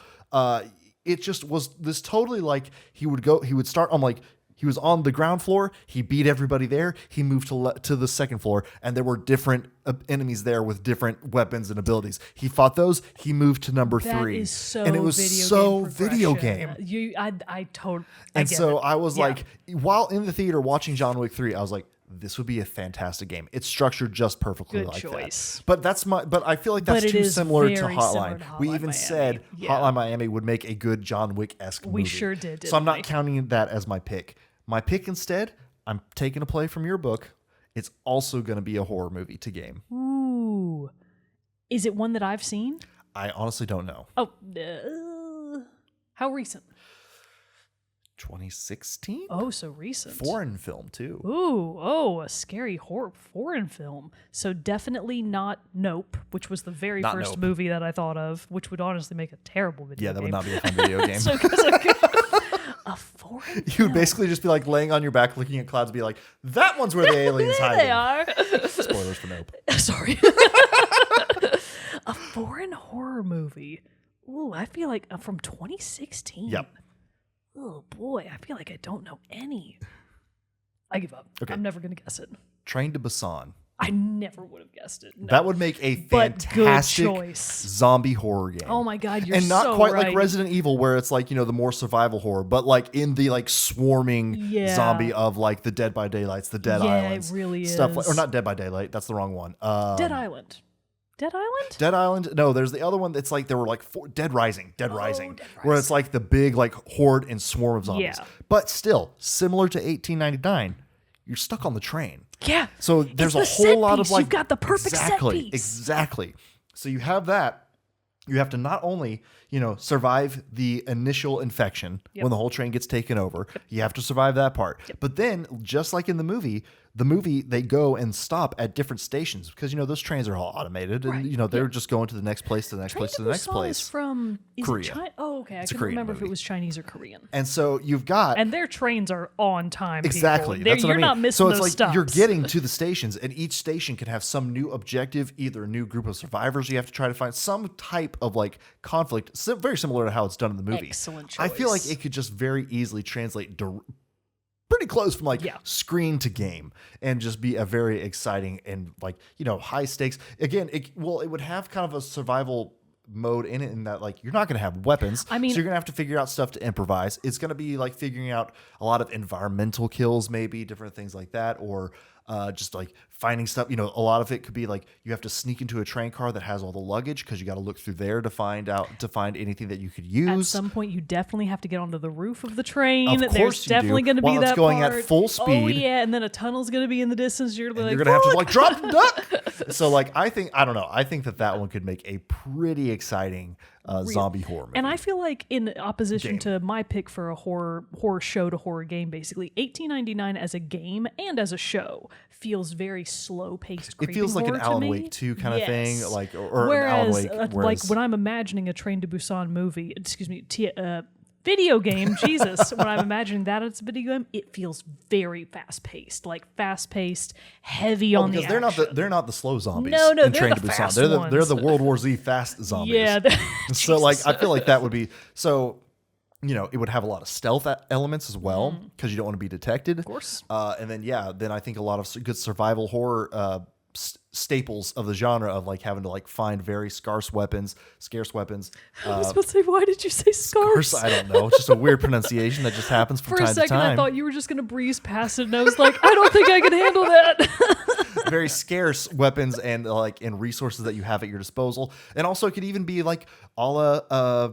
It just was this totally like he would start on like, he was on the ground floor. He beat everybody there. He moved to the second floor, and there were different enemies there with different weapons and abilities. He fought those. He moved to number 3. That is so and it was video game. I totally. And so I was like, while in the theater watching John Wick 3, I was like, this would be a fantastic game. It's structured just perfectly Good like choice. that. But I feel like that's too similar to Hotline. We even Miami. said Hotline Miami would make a good John Wick-esque movie. We sure did. So I'm not counting that as my pick. My pick instead, I'm taking a play from your book. It's also going to be a horror movie to game. Ooh. Is it one that I've seen? I honestly don't know. Oh, how recent? 2016? Oh, so recent. Foreign film, too. Ooh, a scary horror foreign film. So definitely not Nope, which was the very first movie that I thought of, which would honestly make a terrible video game. Yeah, that would not be a fun video game. So, a foreign You would basically just be like laying on your back looking at clouds and be like, that one's where the aliens hide. They are. Spoilers for Nope. Sorry. I feel like from 2016. Yep. Oh boy, I feel like I don't know any. I give up. Okay. I'm never gonna guess it. Train to Busan. I never would have guessed it. No. That would make a But good fantastic choice. zombie horror game. Oh my God, you're and not so quite right. like Resident Evil, where it's like, the more survival horror, but like in the like swarming zombie of like the Dead by Daylights, the Dead Islands. Yeah, it really stuff is. like, or not Dead by Daylight, that's the wrong one. Dead Island. Dead Island? Dead Island. No, there's the other one that's like there were like Dead Rising, where it's like the big like horde and swarm of zombies. Yeah. But still, similar to 1899, you're stuck on the train. Yeah. So there's a the whole set lot piece. of like You've got the perfect set piece. Exactly. So you have that. You have to not only, survive the initial infection when the whole train gets taken over. You have to survive that part. But then, just like in the movie, they go and stop at different stations because, those trains are all automated and, they're just going to the next place, to the next place, to the next place. Is from Korea. China? Oh, okay. I couldn't Korean remember movie. if it was Chinese or Korean. And so you've got... And their trains are on time. Exactly. People. That's what I You're mean. not missing so it's those like stops. you're getting to the stations, and each station can have some new objective, either a new group of survivors you have to try to find, some type of like conflict, very similar to how it's done in the movie. Excellent choice. I feel like it could just very easily translate pretty close from like screen to game and just be a very exciting and like, high stakes. Again, it would have kind of a survival mode in it in that like you're not going to have weapons. I mean, so you're going to have to figure out stuff to improvise. It's going to be like figuring out a lot of environmental kills, maybe different things like that, or just like finding stuff. A lot of it could be like you have to sneak into a train car that has all the luggage because you got to look through there to find anything that you could use. At some point, you definitely have to get onto the roof of the train. Of course There's you definitely going to be while that it's going part. at full speed. Oh yeah, and then a tunnel's going to be in the distance. You're going to have to like drop and duck. So like I don't know. I think that one could make a pretty exciting zombie horror movie. And I feel like in opposition to my pick for a horror show to horror game, basically 1899 as a game and as a show feels very slow paced. It feels like an Alan Wake 2 kind of thing, like or whereas, an Alan Wake. Like when I'm imagining a Train to Busan movie, video game, Jesus, when I'm imagining that it's a video game, it feels very fast paced, heavy on the action. Because they're not the slow zombies. No, in they're Train the to Busan. fast They're ones. the World War Z fast zombies. Yeah. So like I feel like that would be so. It would have a lot of stealth elements as well because you don't want to be detected. Of course. And then I think a lot of good survival horror staples of the genre of like having to like find very scarce weapons. I was about to say, why did you say scarce? I don't know. It's just a weird pronunciation that just happens from For time a second, to time. I thought you were just going to breeze past it, and I was like, I don't think I can handle that. Very scarce weapons and resources that you have at your disposal. And also it could even be like a la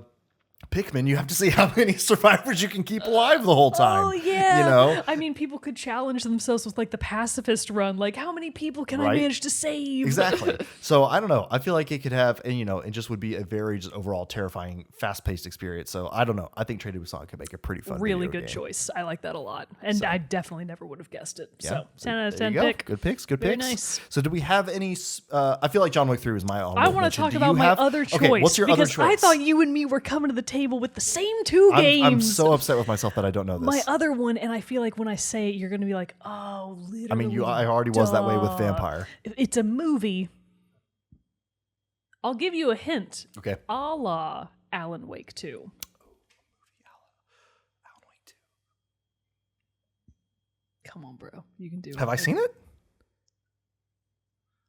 Pikmin, you have to see how many survivors you can keep alive the whole time. Oh yeah. I mean, people could challenge themselves with like the pacifist run. Like, how many people can I manage to save? Exactly. So I don't know. I feel like it could have, and it just would be a very just overall terrifying, fast-paced experience. So I don't know. I think Train to Busan could make a pretty fun really video good game. choice. I like that a lot. And I definitely never would have guessed it. Yeah. So 10 out of there 10 you go. pick. Good picks. Very nice. So do we have any, I feel like John Wick 3 was my honorable I want to talk about my other choice. Okay, what's your other because choice? I thought you and me were coming to the table with the same two games. I'm so upset with myself that I don't know this. My other one, and I feel like when I say it, you're going to be like, oh, literally. I mean, I already was that way with Vampire. It's a movie. I'll give you a hint. Okay. A la Alan Wake 2. Alan Wake 2. Come on, bro. You can do it. Have I seen it?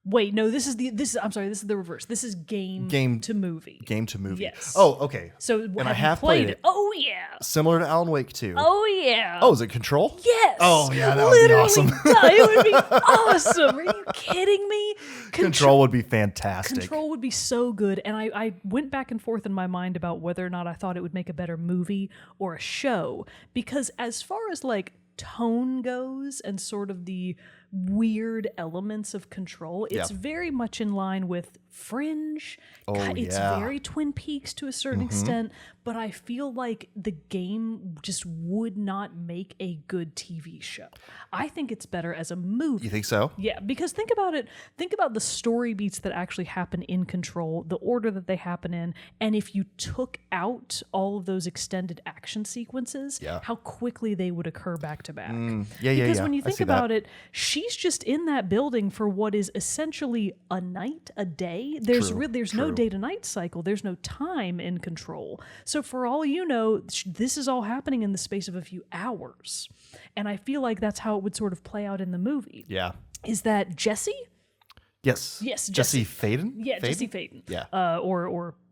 Wait, no, this is the reverse. This is game to movie. Game to movie. Yes. Oh, okay. So and have I have you played it. Oh yeah. Similar to Alan Wake 2. Oh yeah. Oh, is it Control? Yes. Oh yeah, that would be awesome. It would be awesome. Are you kidding me? Control would be fantastic. Control would be so good. And I went back and forth in my mind about whether or not I thought it would make a better movie or a show. Because as far as like tone goes and sort of the weird elements of Control, it's very much in line with Fringe. It's very Twin Peaks to a certain extent, but I feel like the game just would not make a good TV show. I think it's better as a movie. You think so? Yeah, because think about it. Think about the story beats that actually happen in Control, the order that they happen in, and if you took out all of those extended action sequences, how quickly they would occur back to back. Because when you think about it, she she's just in that building for what is essentially a night, a day. There's no day to night cycle. There's no time in Control. So for all you know, this is all happening in the space of a few hours. And I feel like that's how it would sort of play out in the movie. Yeah. Is that Jesse? Yes. Jesse Faden? Yeah, Faden? Jesse Faden. Yeah.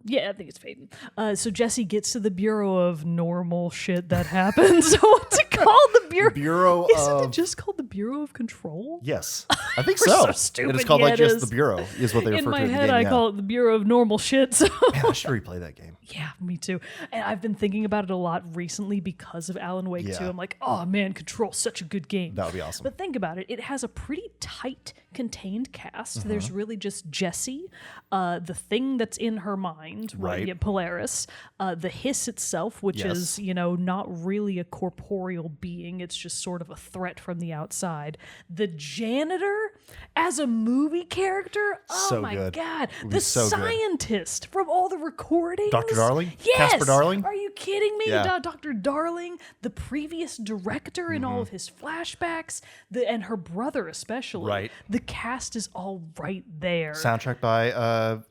Yeah, I think it's Faden. So Jesse gets to the Bureau of Normal Shit that happens. What's it called? The Bureau. Isn't it just called the Bureau of Control? Yes, I think We're so. so stupid. It is called Yeah, like it just is. the Bureau is what they refer In to my in the head, game. I yeah. call it the Bureau of Normal Shit. So Man, I should replay that game. yeah, me too. And I've been thinking about it a lot recently because of Alan Wake 2. I'm like, oh man, Control's such a good game. That would be awesome. But think about it. It has a pretty tight, contained cast. There's really just Jessie, the thing that's in her mind, Right. Yeah, Polaris, the hiss itself, which is, not really a corporeal being. It's just sort of a threat from the outside. The janitor as a movie character. Oh So my good. God. Would The be so good. scientist from all the recordings. Dr. Darling? Yes. Casper Darling? Are you kidding me? Yeah. Dr. Darling, the previous director in all of his flashbacks, and her brother especially. Right. The cast is all right there. Soundtrack by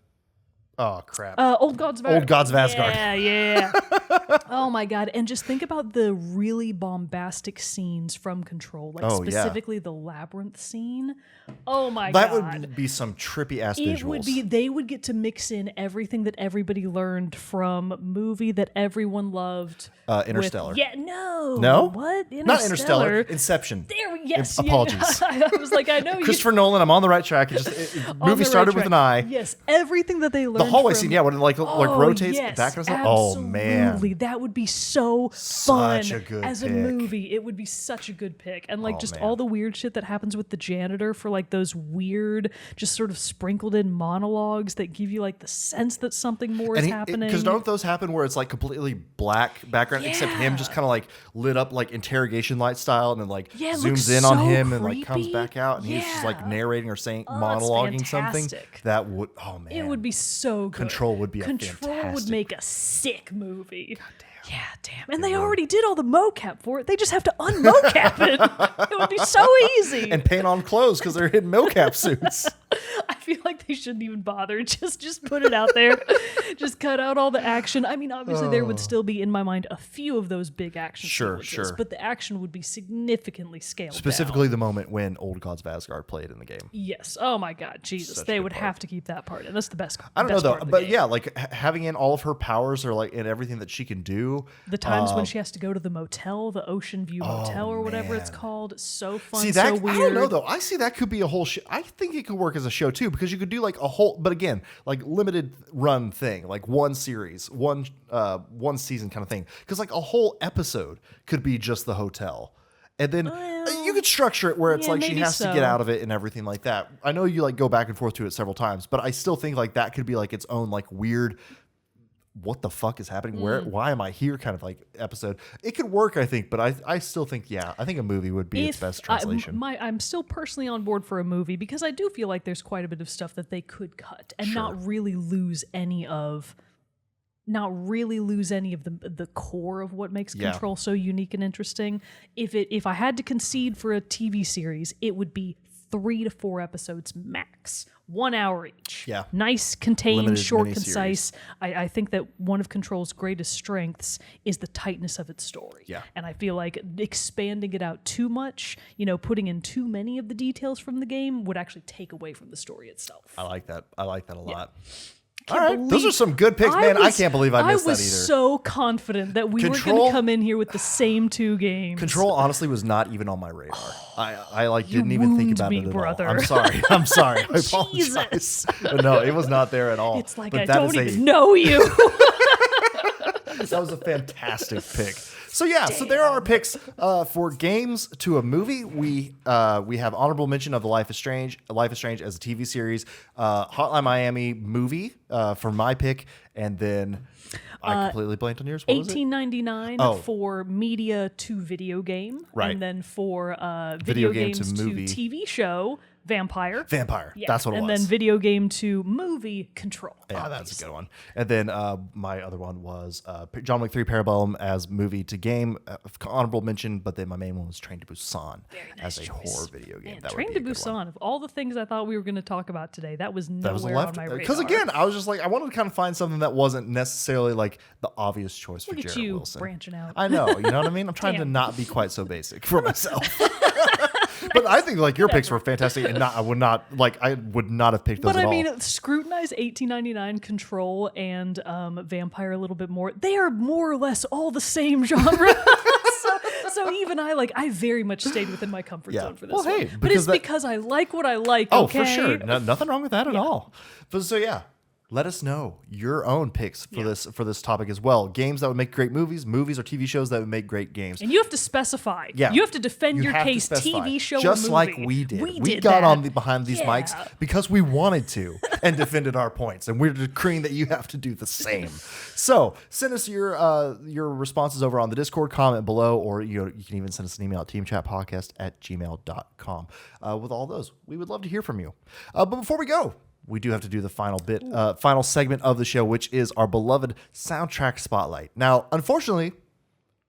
oh crap. Old Gods of Asgard. Yeah. Oh my God. And just think about the really bombastic scenes from Control, like specifically the labyrinth scene. Oh my That God. would be some trippy ass It visuals. would be. They would get to mix in everything that everybody learned from movie that everyone loved. Interstellar. No. What? Not Interstellar. Inception. Yes. Apologies. I was like, I know you. Christopher Nolan. I'm on the right track. Movie started with an eye. Yes, everything that they learned. The hallway from, scene, when it like rotates yes, back and stuff. absolutely. Oh man, that would be so fun Such a good as pick. a movie. It would be such a good pick, and like just man. all the weird shit that happens with the janitor for like those weird, just sort of sprinkled in monologues that give you like the sense that something more is happening. Because don't those happen where it's like completely black background, except him just kind of like lit up like interrogation light style, and then like zooms in on him and like comes back out, and he's just like narrating or saying monologuing something. That would it would be so good. Control would be Control would make a sick movie. God damn. Yeah, damn. And they already did all the mocap for it. They just have to un-mocap it. It would be so easy. And paint on clothes because they're in mocap suits. I feel like they shouldn't even bother. Just put it out there. Just cut out all the action. I mean, obviously there would still be in my mind a few of those big action sequences, but the action would be significantly scaled Specifically down. the moment when Old Gods of Asgard played in the game. Yes. Oh my God, Jesus. Such a they good would part. have to keep that part. And that's the best. I don't know though, but game. yeah, like having in all of her powers or like in everything that she can do. The times when she has to go to the motel, the Ocean View Motel or whatever it's called. So fun, See that? so weird. I don't know though. I see that could be a whole show. I think it could work as a show too, because you could do like a whole, but again, like limited run thing, like one series, one season kind of thing. Because like a whole episode could be just the hotel. And then you could structure it where it's like she has to get out of it and everything like that. I know you like go back and forth to it several times, but I still think like that could be like its own like weird, what the fuck is happening? Why am I here? Kind of like episode. It could work, I think, but I still think, I think a movie would be its best translation. I'm still personally on board for a movie because I do feel like there's quite a bit of stuff that they could cut and not really lose any of the core of what makes Control so unique and interesting. If I had to concede for a TV series, it would be 3 to 4 episodes max, 1 hour each. Yeah. Nice, contained, Limited short, miniseries. concise. I think that one of Control's greatest strengths is the tightness of its story. Yeah. And I feel like expanding it out too much, putting in too many of the details from the game would actually take away from the story itself. I like that. I like that a lot. All right, those are some good picks, man. I can't believe I missed that either. I was so confident that we were going to come in here with the same 2 games. Control honestly was not even on my radar. I like didn't even think about it at brother. all. I'm sorry. I apologize. No, it was not there at all. It's like I don't even know you. That was a fantastic pick. So so there are our picks for games to a movie. We have honorable mention of the Life is Strange as a TV series, Hotline Miami movie for my pick, and then I completely blanked on yours. What was it? $18.99 for media to video game, Right. and then for video game games to movie. TV show. Vampire. Vampire. That's what it was. And then video game to movie Control. Yeah, that's a good one. And then my other one was John Wick 3 Parabellum as movie to game. Honorable mention, but then my main one was Train to Busan as a horror video game. Man, Train to Busan, of all the things I thought we were going to talk about today, that was nowhere on my radar. Because again, I was just like, I wanted to kind of find something that wasn't necessarily like the obvious choice for Jerrett Wilson. Branching out. I know, you know what I mean? I'm trying to not be quite so basic for myself. But I think like your picks were fantastic, and I would not have picked those. But I mean, scrutinize 1899 Control and Vampire a little bit more. They are more or less all the same genre. So even I very much stayed within my comfort zone for this one. Hey, but it's because I like what I like. Oh, for sure, nothing wrong with that at all. But so yeah. Let us know your own picks for this topic as well. Games that would make great movies or TV shows that would make great games. And you have to specify. Yeah. You have to defend your case, TV show just or movie. like we did. We got on behind these mics because we wanted to and defended our points. And we're decreeing that you have to do the same. So send us your responses over on the Discord, comment below, or you can even send us an email at teamchatpodcast@gmail.com. With all those, we would love to hear from you. But before we go, we do have to do the final segment of the show, which is our beloved soundtrack spotlight. Now, unfortunately,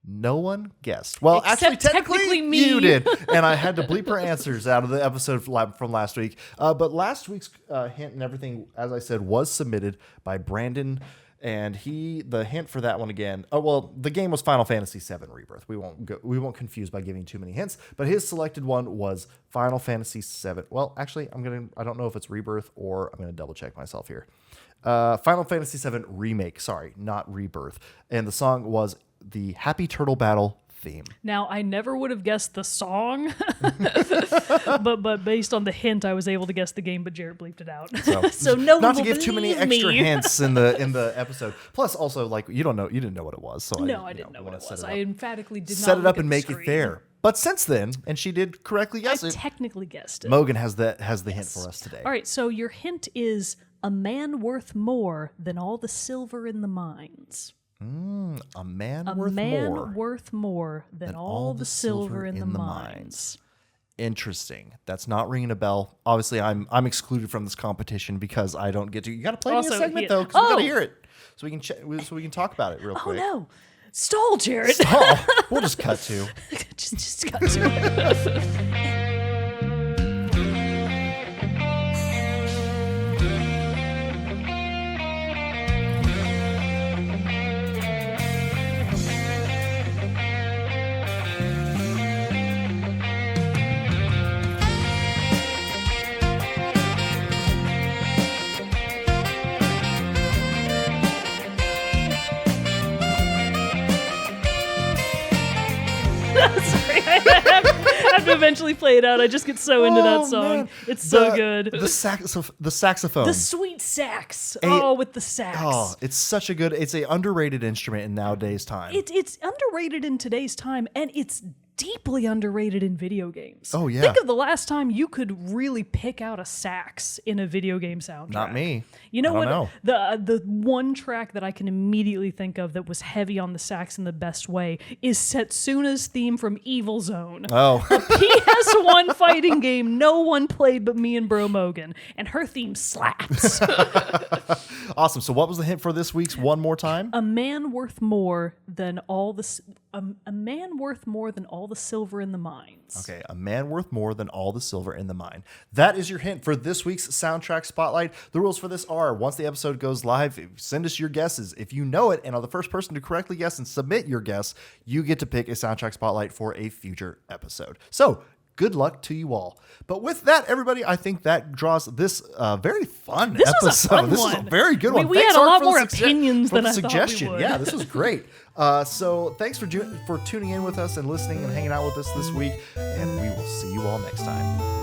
no one guessed. Well, except technically me. You did. And I had to bleep her answers out of the episode from last week. But last week's hint and everything, as I said, was submitted by Brandon. And the hint for that one again. Oh well, the game was Final Fantasy VII Rebirth. We won't confuse by giving too many hints. But his selected one was Final Fantasy VII. Well, actually, I don't know if it's Rebirth or I'm gonna double check myself here. Final Fantasy VII Remake. Sorry, not Rebirth. And the song was the Happy Turtle Battle theme. Now, I never would have guessed the song, but based on the hint, I was able to guess the game, but Jerrett bleeped it out. So no not one to give too many extra hints in the episode. Plus, also like you didn't know what it was. So I didn't know what it was. I emphatically did not set it up and make it there. But since then, and she did correctly guess it. I technically guessed it. Mogan has the hint for us today. All right, so your hint is a man worth more than all the silver in the mines. A man worth more than all the silver in the mines. Interesting. That's not ringing a bell. Obviously, I'm excluded from this competition because I don't get to. You got to play me a segment though, because we got to hear it, so we can talk about it real quick. Oh no, stall, Jerrett. Stall. We'll just cut to. just cut to. Sorry, I have to eventually play it out. I just get so into that song. Man. It's so good. The saxophone. The sweet sax. With the sax. Oh, it's a underrated instrument in nowadays time. It's underrated in today's time, and it's deeply underrated in video games. Oh, yeah. Think of the last time you could really pick out a sax in a video game soundtrack. Not me. You know what? The one track that I can immediately think of that was heavy on the sax in the best way is Setsuna's theme from Evil Zone. Oh. A PS1 fighting game no one played but me and Bro Mogan, and her theme slaps. Awesome. So what was the hint for this week's one more time? A man worth more than all the a man worth more than all the silver in the mines. Okay, a man worth more than all the silver in the mine. That is your hint for this week's soundtrack spotlight. The rules for this are: once the episode goes live, send us your guesses. If you know it and are the first person to correctly guess and submit your guess, you get to pick a soundtrack spotlight for a future episode. So good luck to you all. But with that, everybody, I think that draws this very fun episode. Was a fun this one. Was a very good one. We had a lot more opinions than I thought we would. Yeah, this was great. So thanks for tuning in with us and listening and hanging out with us this week. And we will see you all next time.